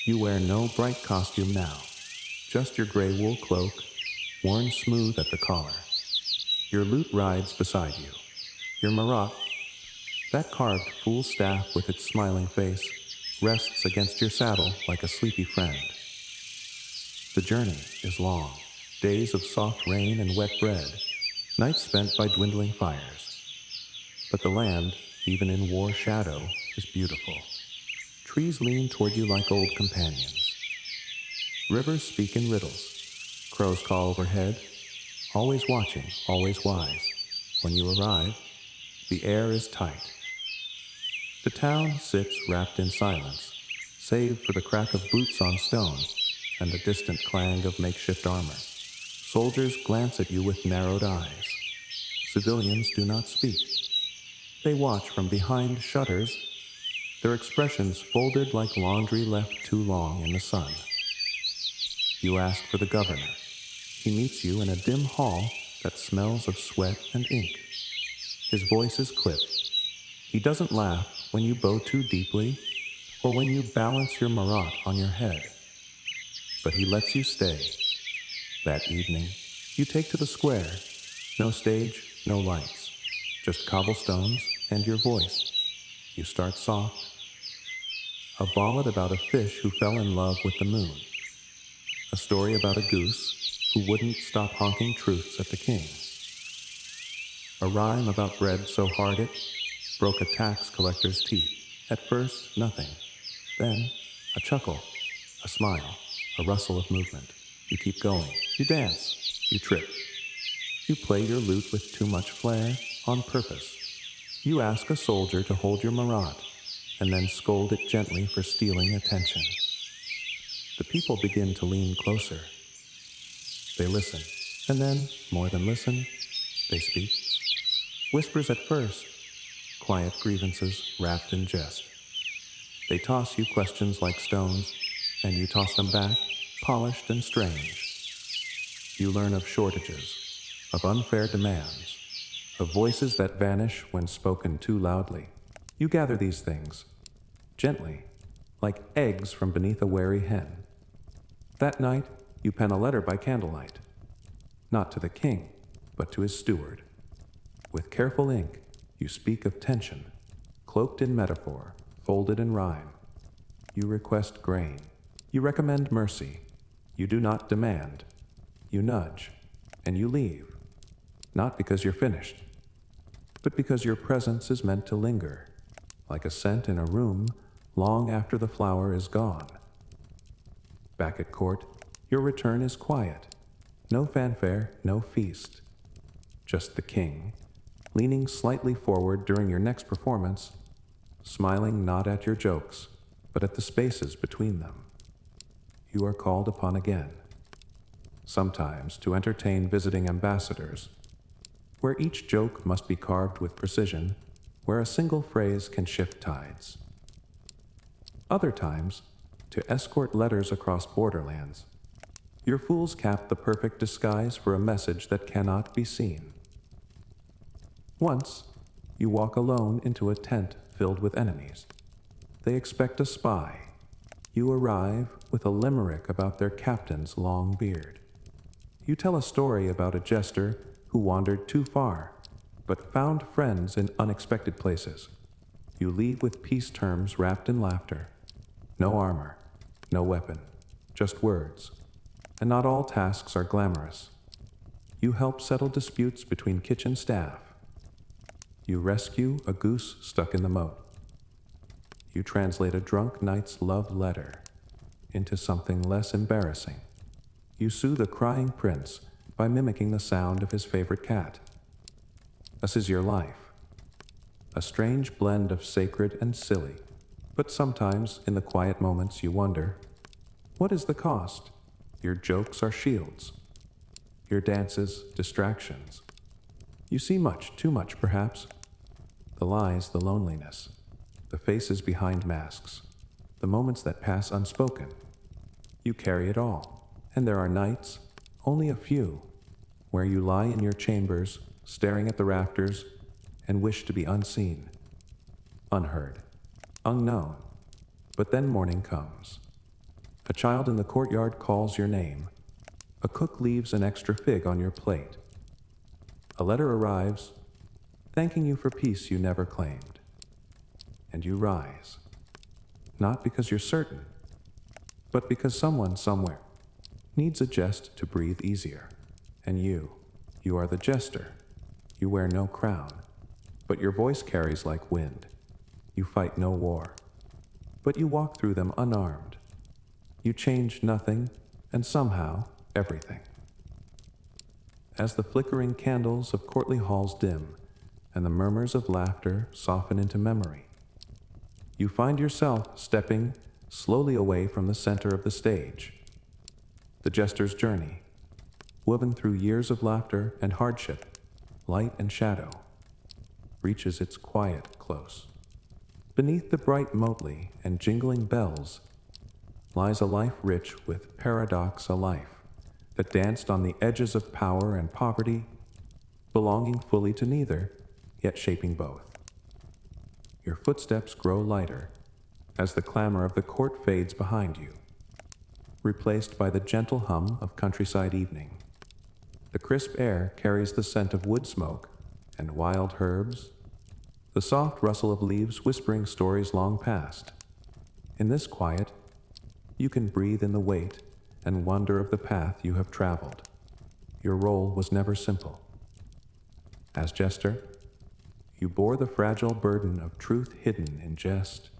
You wear no bright costume now, just your gray wool cloak, worn smooth at the collar. Your lute rides beside you. Your marat, that carved fool staff with its smiling face, rests against your saddle like a sleepy friend. The journey is long, days of soft rain and wet bread, nights spent by dwindling fires. But the land, even in war shadow, is beautiful. Trees lean toward you like old companions. Rivers speak in riddles. Crows call overhead, always watching, always wise. When you arrive, the air is tight. The town sits wrapped in silence, save for the crack of boots on stone and the distant clang of makeshift armor. Soldiers glance at you with narrowed eyes. Civilians do not speak. They watch from behind shutters, their expressions folded like laundry left too long in the sun. You ask for the governor. He meets you in a dim hall that smells of sweat and ink. His voice is clipped. He doesn't laugh when you bow too deeply or when you balance your marat on your head. But he lets you stay. That evening, you take to the square. No stage, no lights, just cobblestones and your voice. You start soft. A ballad about a fish who fell in love with the moon. A story about a goose who wouldn't stop honking truths at the king. A rhyme about bread so hard it broke a tax collector's teeth. At first, nothing. Then, a chuckle, a smile, a rustle of movement. You keep going. You dance. You trip. You play your lute with too much flair, on purpose. You ask a soldier to hold your marat, and then scold it gently for stealing attention. The people begin to lean closer. They listen, and then, more than listen, they speak. Whispers at first, quiet grievances wrapped in jest. They toss you questions like stones, and you toss them back, polished and strange. You learn of shortages, of unfair demands, of voices that vanish when spoken too loudly. You gather these things, gently, like eggs from beneath a wary hen. That night, you pen a letter by candlelight, not to the king, but to his steward. With careful ink, you speak of tension, cloaked in metaphor, folded in rhyme. You request grain. You recommend mercy. You do not demand. You nudge, and you leave. Not because you're finished, but because your presence is meant to linger, like a scent in a room long after the flower is gone. Back at court, your return is quiet. No fanfare, no feast. Just the king, leaning slightly forward during your next performance, smiling not at your jokes, but at the spaces between them. You are called upon again, sometimes to entertain visiting ambassadors, where each joke must be carved with precision, where a single phrase can shift tides. Other times, to escort letters across borderlands. Your fools cap the perfect disguise for a message that cannot be seen. Once, you walk alone into a tent filled with enemies. They expect a spy. You arrive with a limerick about their captain's long beard. You tell a story about a jester who wandered too far, but found friends in unexpected places. You leave with peace terms wrapped in laughter. No armor, no weapon, just words. And not all tasks are glamorous. You help settle disputes between kitchen staff. You rescue a goose stuck in the moat. You translate a drunk knight's love letter into something less embarrassing. You soothe a crying prince by mimicking the sound of his favorite cat. This is your life, a strange blend of sacred and silly. But sometimes, in the quiet moments, you wonder, what is the cost? Your jokes are shields. Your dances, distractions. You see much, too much perhaps. The lies, the loneliness, the faces behind masks, the moments that pass unspoken. You carry it all, and there are nights, only a few, where you lie in your chambers, staring at the rafters, and wish to be unseen, unheard, unknown. But then morning comes. A child in the courtyard calls your name. A cook leaves an extra fig on your plate. A letter arrives, thanking you for peace you never claimed. And you rise, not because you're certain, but because someone somewhere needs a jest to breathe easier. And you are the jester. You wear no crown, but your voice carries like wind. You fight no war, but you walk through them unarmed. You change nothing, and somehow everything. As the flickering candles of courtly halls dim, and the murmurs of laughter soften into memory, you find yourself stepping slowly away from the center of the stage. The jester's journey, woven through years of laughter and hardship, light and shadow, reaches its quiet close. Beneath the bright motley and jingling bells lies a life rich with paradox, a life that danced on the edges of power and poverty, belonging fully to neither, yet shaping both. Your footsteps grow lighter as the clamor of the court fades behind you, replaced by the gentle hum of countryside evening. The crisp air carries the scent of wood smoke and wild herbs, the soft rustle of leaves whispering stories long past. In this quiet, you can breathe in the weight and wonder of the path you have traveled. Your role was never simple. As jester, you bore the fragile burden of truth hidden in jest,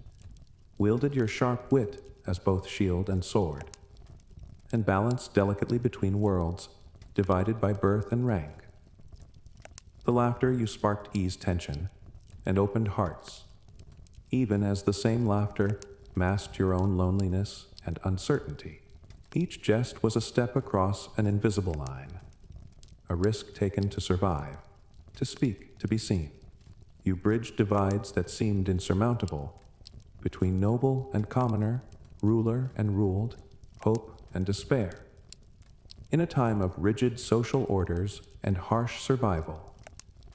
wielded your sharp wit as both shield and sword, and balanced delicately between worlds divided by birth and rank. The laughter you sparked eased tension and opened hearts, even as the same laughter masked your own loneliness and uncertainty. Each jest was a step across an invisible line, a risk taken to survive, to speak, to be seen. You bridged divides that seemed insurmountable, between noble and commoner, ruler and ruled, hope and despair. In a time of rigid social orders and harsh survival,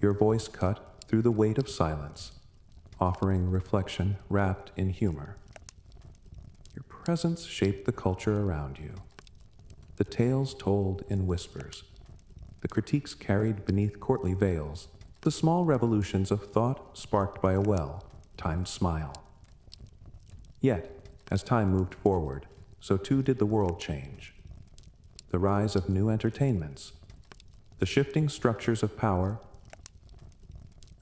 your voice cut through the weight of silence, offering reflection wrapped in humor. Your presence shaped the culture around you. The tales told in whispers, the critiques carried beneath courtly veils, the small revolutions of thought sparked by a well-timed smile. Yet, as time moved forward, so too did the world change. The rise of new entertainments, the shifting structures of power,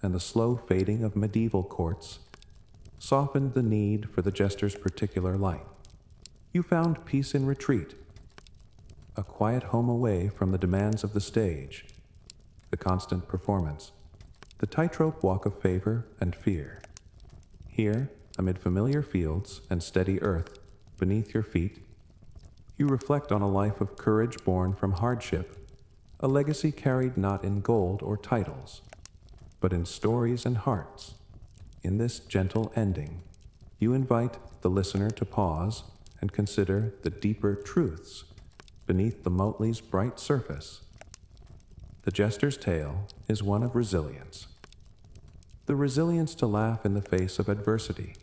and the slow fading of medieval courts softened the need for the jester's particular light. You found peace in retreat, a quiet home away from the demands of the stage, the constant performance, the tightrope walk of favor and fear. Here, amid familiar fields and steady earth beneath your feet, you reflect on a life of courage born from hardship, a legacy carried not in gold or titles, but in stories and hearts. In this gentle ending, you invite the listener to pause and consider the deeper truths beneath the motley's bright surface. The jester's tale is one of resilience. The resilience to laugh in the face of adversity,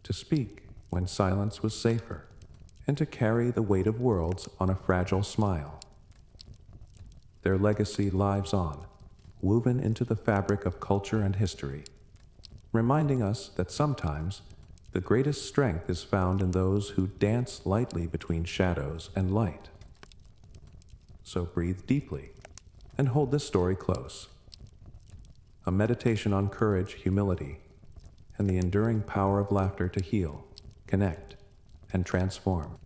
to speak when silence was safer, and to carry the weight of worlds on a fragile smile. Their legacy lives on, woven into the fabric of culture and history, reminding us that sometimes the greatest strength is found in those who dance lightly between shadows and light. So breathe deeply and hold this story close. A meditation on courage, humility, and the enduring power of laughter to heal, connect, and transform.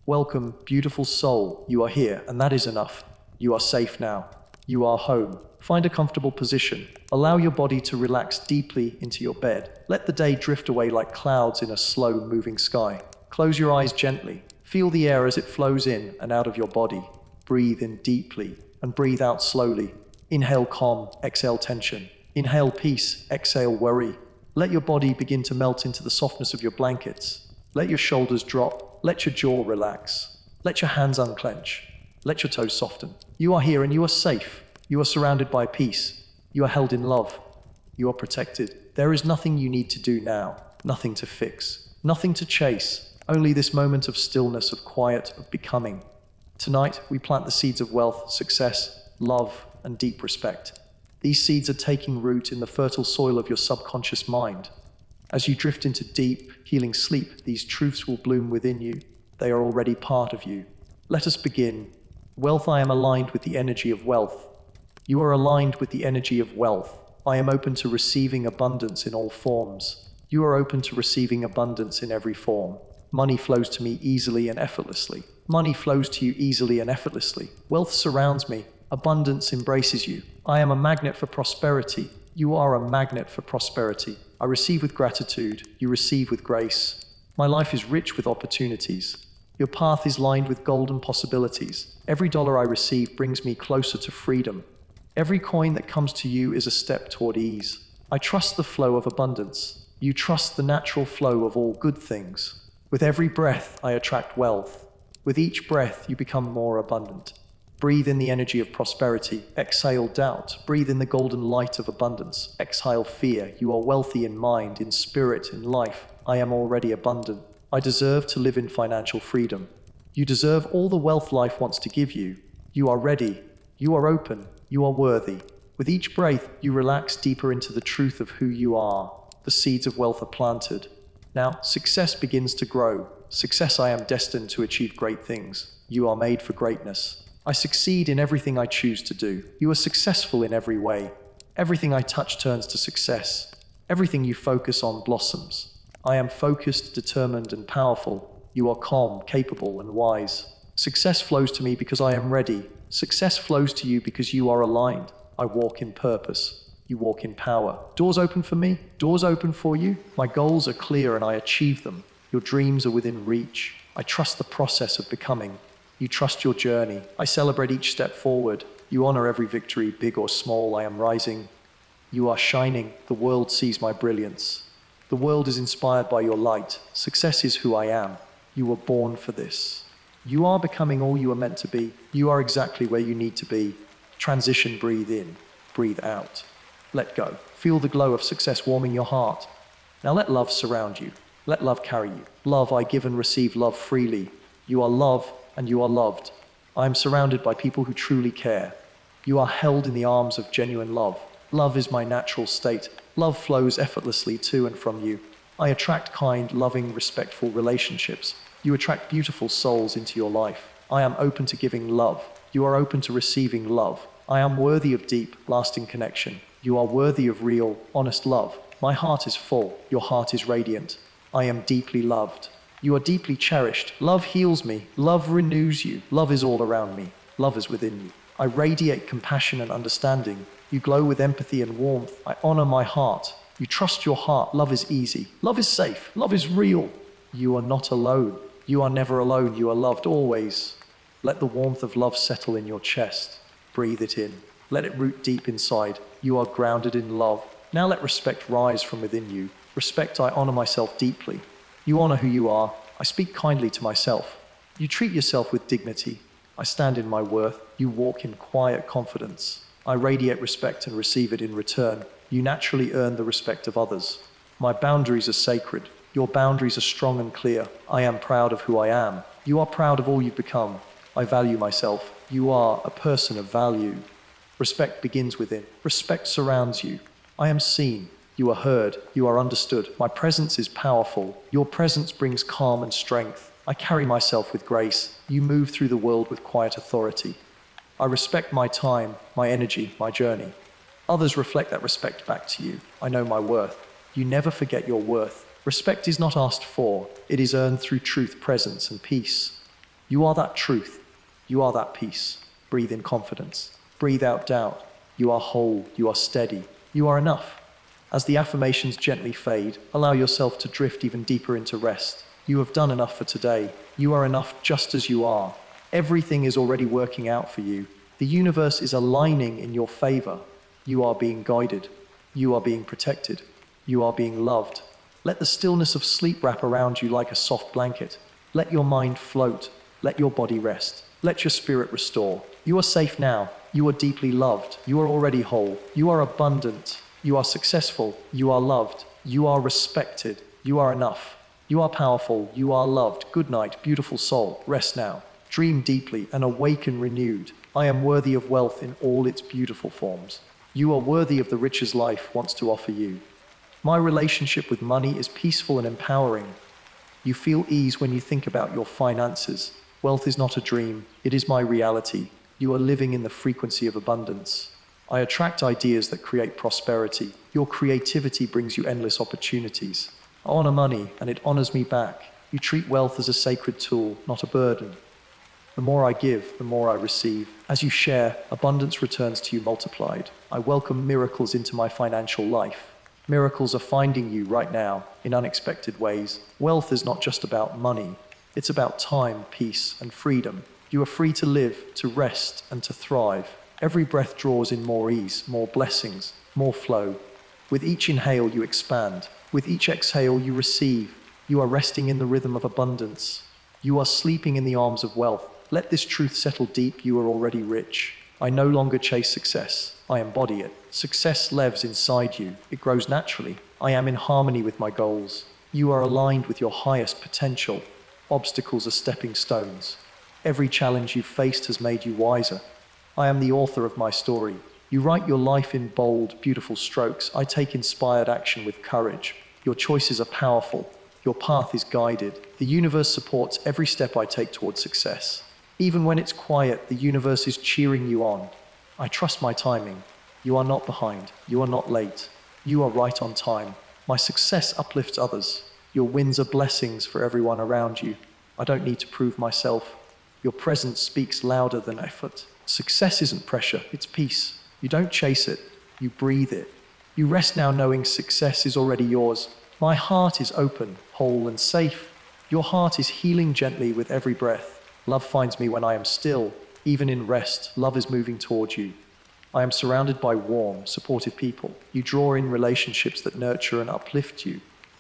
Welcome, beautiful soul. You are here, and that is enough. You are safe now. You are home. Find a comfortable position. Allow your body to relax deeply into your bed. Let the day drift away like clouds in a slow-moving sky. Close your eyes gently. Feel the air as it flows in and out of your body. Breathe in deeply and breathe out slowly. Inhale calm, exhale tension. Inhale peace, exhale worry. Let your body begin to melt into the softness of your blankets. Let your shoulders drop. Let your jaw relax. Let your hands unclench. Let your toes soften. You are here and you are safe. You are surrounded by peace. You are held in love. You are protected. There is nothing you need to do now. Nothing to fix. Nothing to chase. Only this moment of stillness, of quiet, of becoming. Tonight, we plant the seeds of wealth, success, love, and deep respect. These seeds are taking root in the fertile soil of your subconscious mind. As you drift into deep, healing sleep, these truths will bloom within you. They are already part of you. Let us begin. Wealth, I am aligned with the energy of wealth. You are aligned with the energy of wealth. I am open to receiving abundance in all forms. You are open to receiving abundance in every form. Money flows to me easily and effortlessly. Money flows to you easily and effortlessly. Wealth surrounds me. Abundance embraces you. I am a magnet for prosperity. You are a magnet for prosperity. I receive with gratitude. You receive with grace. My life is rich with opportunities. Your path is lined with golden possibilities. Every dollar I receive brings me closer to freedom. Every coin that comes to you is a step toward ease. I trust the flow of abundance. You trust the natural flow of all good things. With every breath, I attract wealth. With each breath, you become more abundant. Breathe in the energy of prosperity. Exhale doubt. Breathe in the golden light of abundance. Exhale fear. You are wealthy in mind, in spirit, in life. I am already abundant. I deserve to live in financial freedom. You deserve all the wealth life wants to give you. You are ready. You are open. You are worthy. With each breath, you relax deeper into the truth of who you are. The seeds of wealth are planted. Now, success begins to grow. Success, I am destined to achieve great things. You are made for greatness. I succeed in everything I choose to do. You are successful in every way. Everything I touch turns to success. Everything you focus on blossoms. I am focused, determined, and powerful. You are calm, capable, and wise. Success flows to me because I am ready. Success flows to you because you are aligned. I walk in purpose. You walk in power. Doors open for me. Doors open for you. My goals are clear and I achieve them. Your dreams are within reach. I trust the process of becoming. You trust your journey. I celebrate each step forward. You honor every victory, big or small. I am rising. You are shining. The world sees my brilliance. The world is inspired by your light. Success is who I am. You were born for this. You are becoming all you are meant to be. You are exactly where you need to be. Transition, breathe in, breathe out. Let go. Feel the glow of success warming your heart. Now let love surround you. Let love carry you. Love, I give and receive love freely. You are love and you are loved. I am surrounded by people who truly care. You are held in the arms of genuine love. Love is my natural state. Love flows effortlessly to and from you. I attract kind, loving, respectful relationships. You attract beautiful souls into your life. I am open to giving love. You are open to receiving love. I am worthy of deep, lasting connection. You are worthy of real, honest love. My heart is full. Your heart is radiant. I am deeply loved. You are deeply cherished. Love heals me. Love renews you. Love is all around me. Love is within you. I radiate compassion and understanding. You glow with empathy and warmth. I honor my heart. You trust your heart. Love is easy. Love is safe. Love is real. You are not alone. You are never alone. You are loved always. Let the warmth of love settle in your chest. Breathe it in. Let it root deep inside. You are grounded in love. Now let respect rise from within you. Respect, I honor myself deeply. You honor who you are. I speak kindly to myself. You treat yourself with dignity. I stand in my worth. You walk in quiet confidence. I radiate respect and receive it in return. You naturally earn the respect of others. My boundaries are sacred. Your boundaries are strong and clear. I am proud of who I am. You are proud of all you've become. I value myself. You are a person of value. Respect begins within. Respect surrounds you. I am seen. You are heard. You are understood. My presence is powerful. Your presence brings calm and strength. I carry myself with grace. You move through the world with quiet authority. I respect my time, my energy, my journey. Others reflect that respect back to you. I know my worth. You never forget your worth. Respect is not asked for. It is earned through truth, presence, and peace. You are that truth. You are that peace. Breathe in confidence. Breathe out doubt. You are whole. You are steady. You are enough. As the affirmations gently fade, allow yourself to drift even deeper into rest. You have done enough for today. You are enough just as you are. Everything is already working out for you. The universe is aligning in your favor. You are being guided. You are being protected. You are being loved. Let the stillness of sleep wrap around you like a soft blanket. Let your mind float. Let your body rest. Let your spirit restore. You are safe now. You are deeply loved. You are already whole. You are abundant. You are successful. You are loved. You are respected. You are enough. You are powerful. You are loved. Good night, beautiful soul. Rest now. Dream deeply and awaken renewed. I am worthy of wealth in all its beautiful forms. You are worthy of the riches life wants to offer you. My relationship with money is peaceful and empowering. You feel ease when you think about your finances. Wealth is not a dream. It is my reality. You are living in the frequency of abundance. I attract ideas that create prosperity. Your creativity brings you endless opportunities. I honor money, and it honors me back. You treat wealth as a sacred tool, not a burden. The more I give, the more I receive. As you share, abundance returns to you multiplied. I welcome miracles into my financial life. Miracles are finding you right now in unexpected ways. Wealth is not just about money. It's about time, peace, and freedom. You are free to live, to rest, and to thrive. Every breath draws in more ease, more blessings, more flow. With each inhale, you expand. With each exhale, you receive. You are resting in the rhythm of abundance. You are sleeping in the arms of wealth. Let this truth settle deep. You are already rich. I no longer chase success. I embody it. Success lives inside you. It grows naturally. I am in harmony with my goals. You are aligned with your highest potential. Obstacles are stepping stones. Every challenge you've faced has made you wiser. I am the author of my story. You write your life in bold, beautiful strokes. I take inspired action with courage. Your choices are powerful. Your path is guided. The universe supports every step I take towards success. Even when it's quiet, the universe is cheering you on. I trust my timing. You are not behind. You are not late. You are right on time. My success uplifts others. Your wins are blessings for everyone around you. I don't need to prove myself. Your presence speaks louder than effort. Success isn't pressure, it's peace. You don't chase it, you breathe it. You rest now knowing success is already yours. My heart is open, whole, and safe. Your heart is healing gently with every breath. Love finds me when I am still. Even in rest, love is moving towards you. I am surrounded by warm, supportive people. You draw in relationships that nurture and uplift you.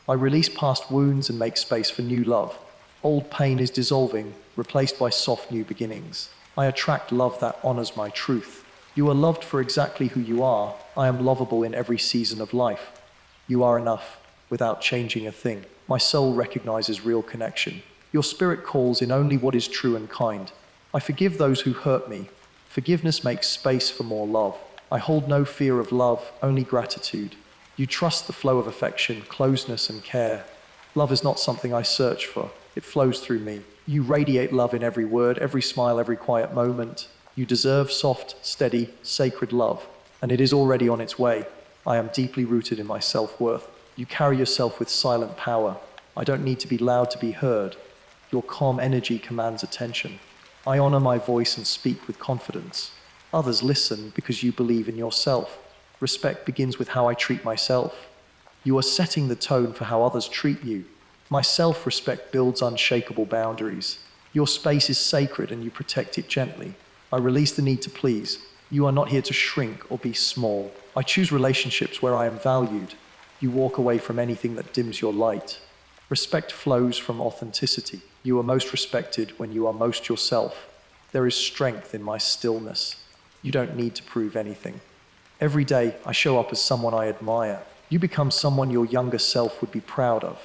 I release past wounds and make space for new love. Old pain is dissolving, replaced by soft new beginnings. I attract love that honors my truth. You are loved for exactly who you are. I am lovable in every season of life. You are enough, without changing a thing. My soul recognizes real connection. Your spirit calls in only what is true and kind. I forgive those who hurt me. Forgiveness makes space for more love. I hold no fear of love, only gratitude. You trust the flow of affection, closeness, and care. Love is not something I search for. It flows through me. You radiate love in every word, every smile, every quiet moment. You deserve soft, steady, sacred love, and it is already on its way. I am deeply rooted in my self-worth. You carry yourself with silent power. I don't need to be loud to be heard. Your calm energy commands attention. I honor my voice and speak with confidence. Others listen because you believe in yourself. Respect begins with how I treat myself. You are setting the tone for how others treat you. My self-respect builds unshakable boundaries. Your space is sacred and you protect it gently. I release the need to please. You are not here to shrink or be small. I choose relationships where I am valued. You walk away from anything that dims your light. Respect flows from authenticity. You are most respected when you are most yourself. There is strength in my stillness. You don't need to prove anything. Every day, I show up as someone I admire. You become someone your younger self would be proud of.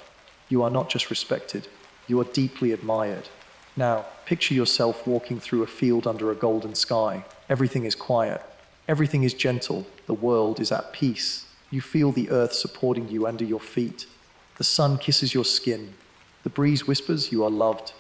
You are not just respected, you are deeply admired. Now, picture yourself walking through a field under a golden sky. Everything is quiet. Everything is gentle. The world is at peace. You feel the earth supporting you under your feet. The sun kisses your skin. The breeze whispers you are loved.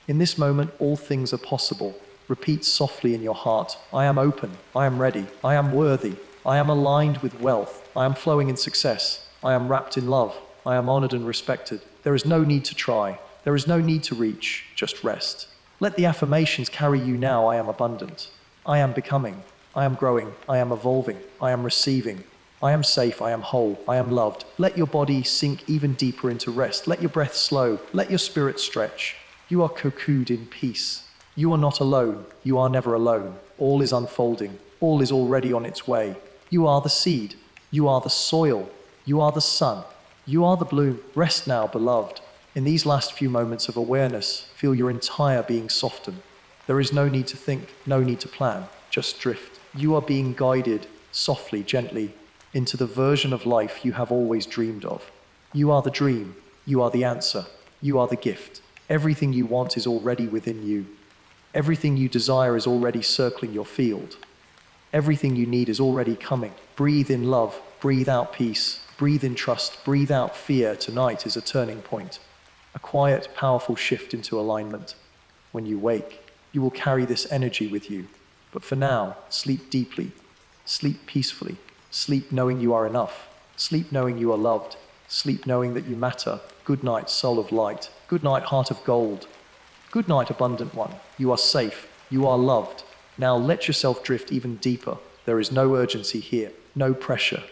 In this moment, all things are possible. Repeat softly in your heart, I am open, I am ready, I am worthy, I am aligned with wealth, I am flowing in success, I am wrapped in love, I am honored and respected. There is no need to try, there is no need to reach, just rest. Let the affirmations carry you now. I am abundant, I am becoming, I am growing, I am evolving, I am receiving, I am safe, I am whole, I am loved. Let your body sink even deeper into rest. Let your breath slow, let your spirit stretch. You are cocooned in peace. You are not alone. You are never alone. All is unfolding. All is already on its way. You are the seed. You are the soil. You are the sun. You are the bloom. Rest now, beloved. In these last few moments of awareness, feel your entire being soften. There is no need to think, no need to plan. Just drift. You are being guided, softly, gently, into the version of life you have always dreamed of. You are the dream. You are the answer. You are the gift. Everything you want is already within you. Everything you desire is already circling your field. Everything you need is already coming. Breathe in love, breathe out peace, breathe in trust, breathe out fear. Tonight is a turning point, a quiet, powerful shift into alignment. When you wake, you will carry this energy with you. But for now, sleep deeply, sleep peacefully, sleep knowing you are enough, sleep knowing you are loved, sleep knowing that you matter. Good night, soul of light. Good night, heart of gold. Good night, abundant one. You are safe. You are loved. Now let yourself drift even deeper. There is no urgency here, no pressure,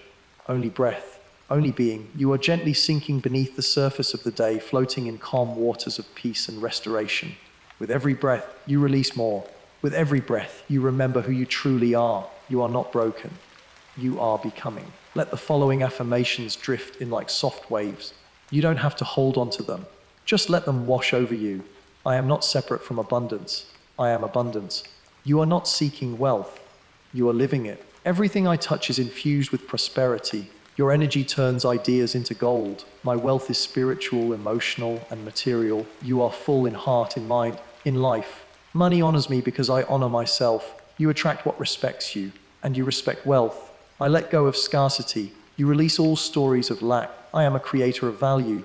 only breath, only being. You are gently sinking beneath the surface of the day, floating in calm waters of peace and restoration. With every breath, you release more. With every breath, you remember who you truly are. You are not broken. You are becoming. Let the following affirmations drift in like soft waves. You don't have to hold on to them. Just let them wash over you. I am not separate from abundance. I am abundance. You are not seeking wealth. You are living it. Everything I touch is infused with prosperity. Your energy turns ideas into gold. My wealth is spiritual, emotional, and material. You are full in heart, in mind, in life. Money honors me because I honor myself. You attract what respects you, and you respect wealth. I let go of scarcity. You release all stories of lack. I am a creator of value.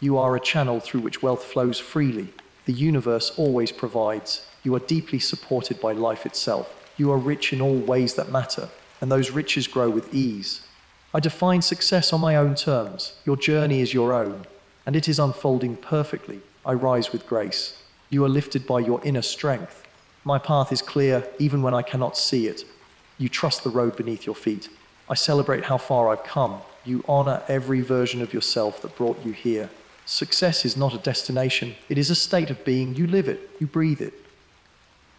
You are a channel through which wealth flows freely. The universe always provides. You are deeply supported by life itself. You are rich in all ways that matter, and those riches grow with ease. I define success on my own terms. Your journey is your own, and it is unfolding perfectly. I rise with grace. You are lifted by your inner strength. My path is clear, even when I cannot see it. You trust the road beneath your feet. I celebrate how far I've come. You honor every version of yourself that brought you here. Success is not a destination. It is a state of being. You live it. You breathe it.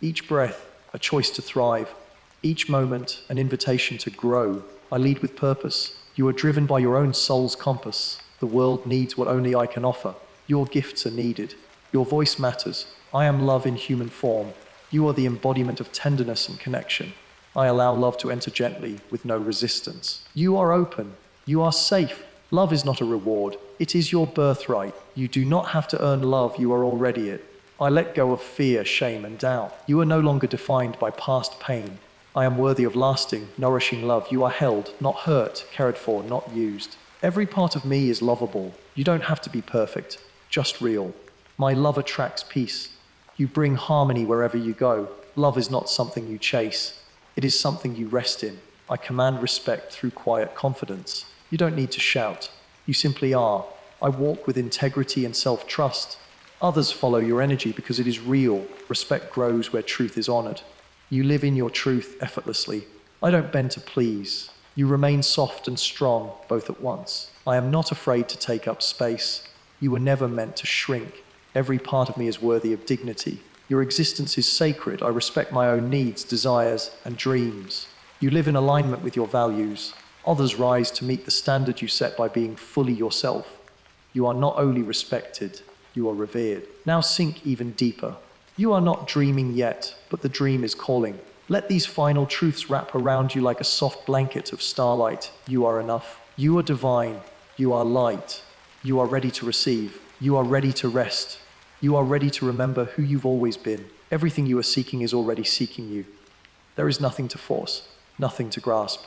Each breath, a choice to thrive. Each moment, an invitation to grow. I lead with purpose. You are driven by your own soul's compass. The world needs what only I can offer. Your gifts are needed. Your voice matters. I am love in human form. You are the embodiment of tenderness and connection. I allow love to enter gently with no resistance. You are open. You are safe. Love is not a reward. It is your birthright. You do not have to earn love. You are already it. I let go of fear, shame, and doubt. You are no longer defined by past pain. I am worthy of lasting, nourishing love. You are held, not hurt, cared for, not used. Every part of me is lovable. You don't have to be perfect, just real. My love attracts peace. You bring harmony wherever you go. Love is not something you chase. It is something you rest in. I command respect through quiet confidence. You don't need to shout. You simply are. I walk with integrity and self-trust. Others follow your energy because it is real. Respect grows where truth is honored. You live in your truth effortlessly. I don't bend to please. You remain soft and strong, both at once. I am not afraid to take up space. You were never meant to shrink. Every part of me is worthy of dignity. Your existence is sacred. I respect my own needs, desires, and dreams. You live in alignment with your values. Others rise to meet the standard you set by being fully yourself. You are not only respected, you are revered. Now sink even deeper. You are not dreaming yet, but the dream is calling. Let these final truths wrap around you like a soft blanket of starlight. You are enough. You are divine. You are light. You are ready to receive. You are ready to rest. You are ready to remember who you've always been. Everything you are seeking is already seeking you. There is nothing to force. nothing to grasp.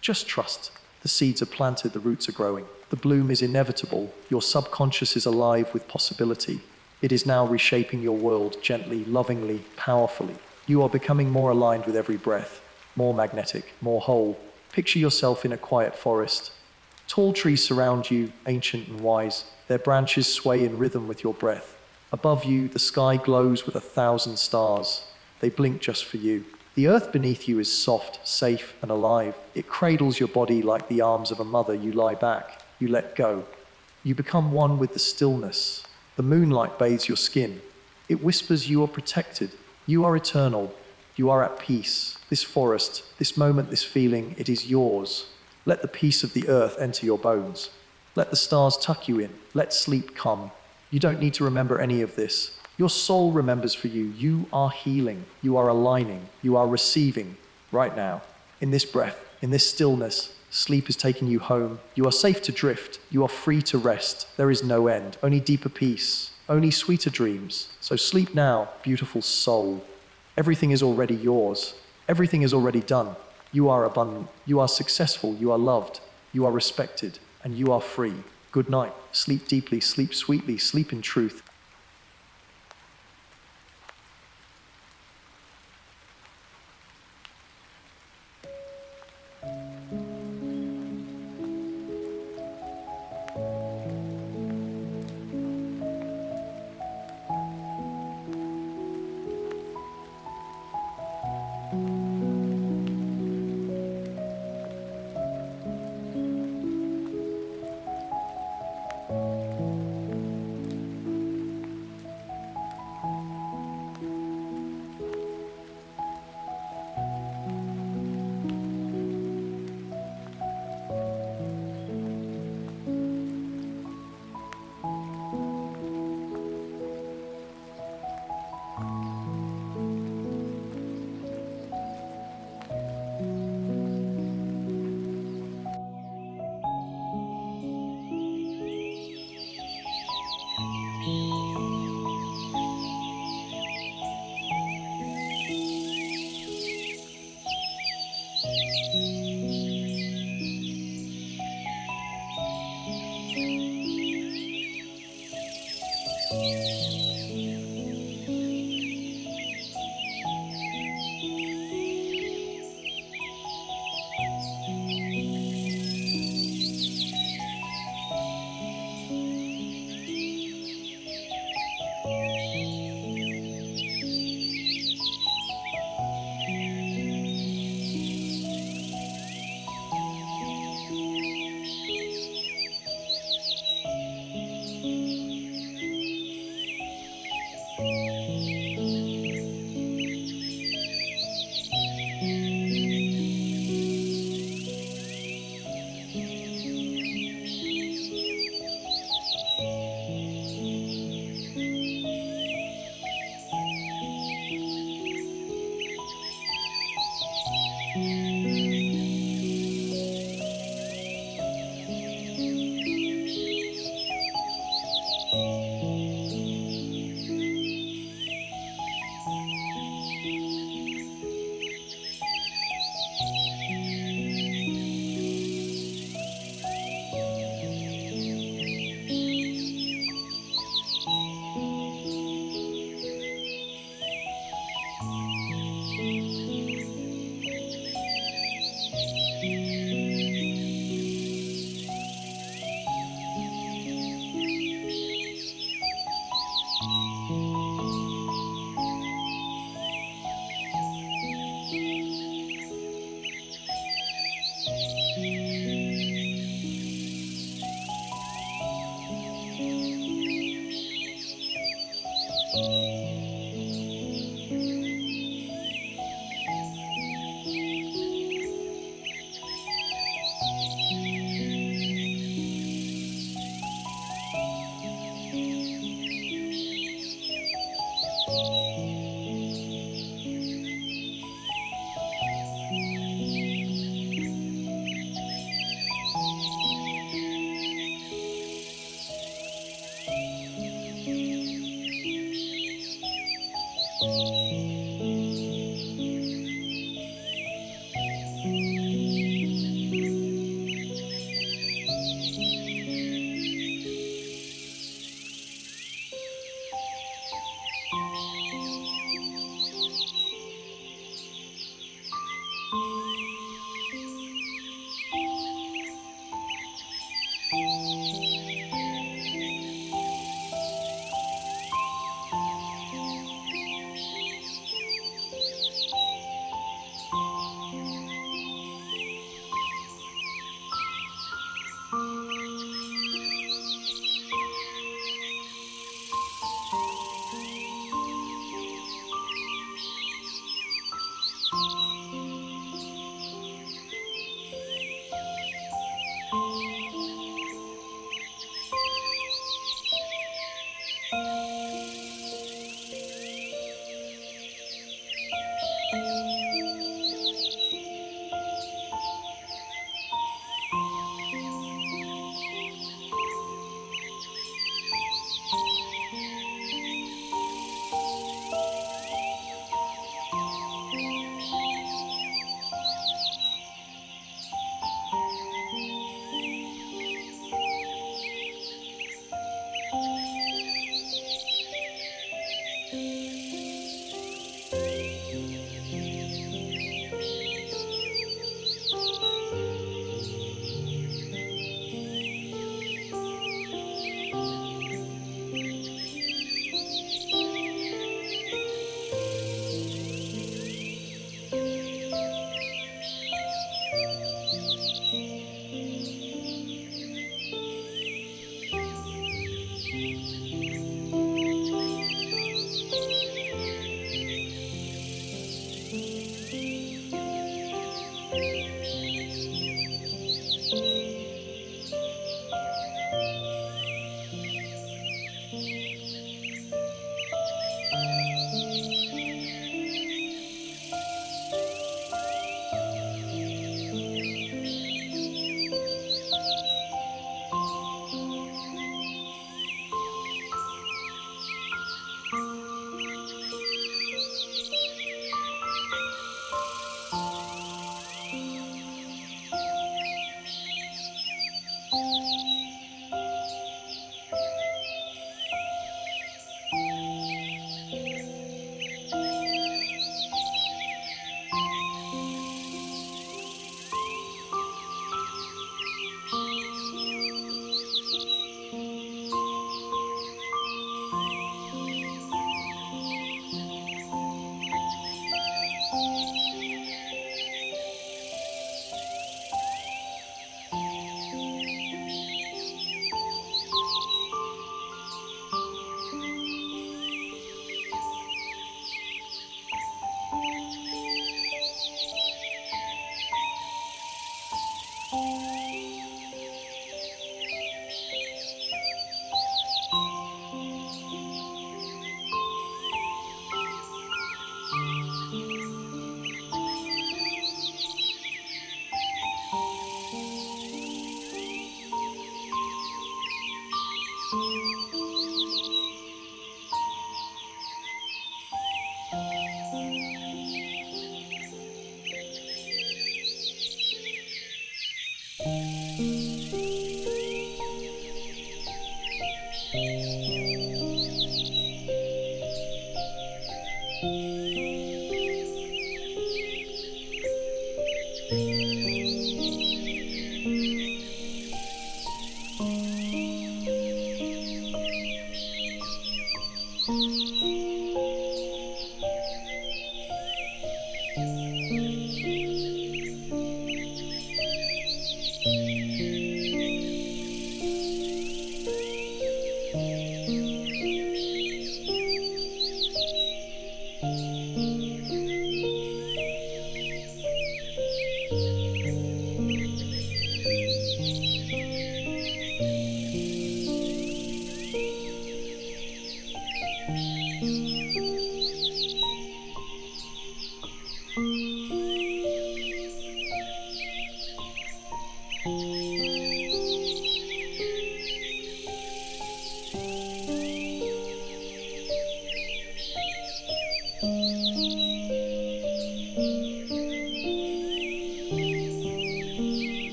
Just trust. The seeds are planted, the roots are growing. The bloom is inevitable. Your subconscious is alive with possibility. It is now reshaping your world gently, lovingly, powerfully. You are becoming more aligned with every breath, more magnetic, more whole. Picture yourself in a quiet forest. Tall trees surround you, ancient and wise. Their branches sway in rhythm with your breath. Above you, the sky glows with 1,000 stars. They blink just for you. The earth beneath you is soft, safe, and alive. It cradles your body like the arms of a mother. You lie back, you let go. You become one with the stillness. The moonlight bathes your skin. It whispers you are protected. You are eternal. You are at peace. This forest, this moment, this feeling, it is yours. Let the peace of the earth enter your bones. Let the stars tuck you in. Let sleep come. You don't need to remember any of this. Your soul remembers for you. You are healing. You are aligning. You are receiving right now. In this breath, in this stillness, sleep is taking you home. You are safe to drift. You are free to rest. There is no end, only deeper peace, only sweeter dreams. So sleep now, beautiful soul. Everything is already yours. Everything is already done. You are abundant. You are successful. You are loved. You are respected. And you are free. Good night. Sleep deeply. Sleep sweetly. Sleep in truth.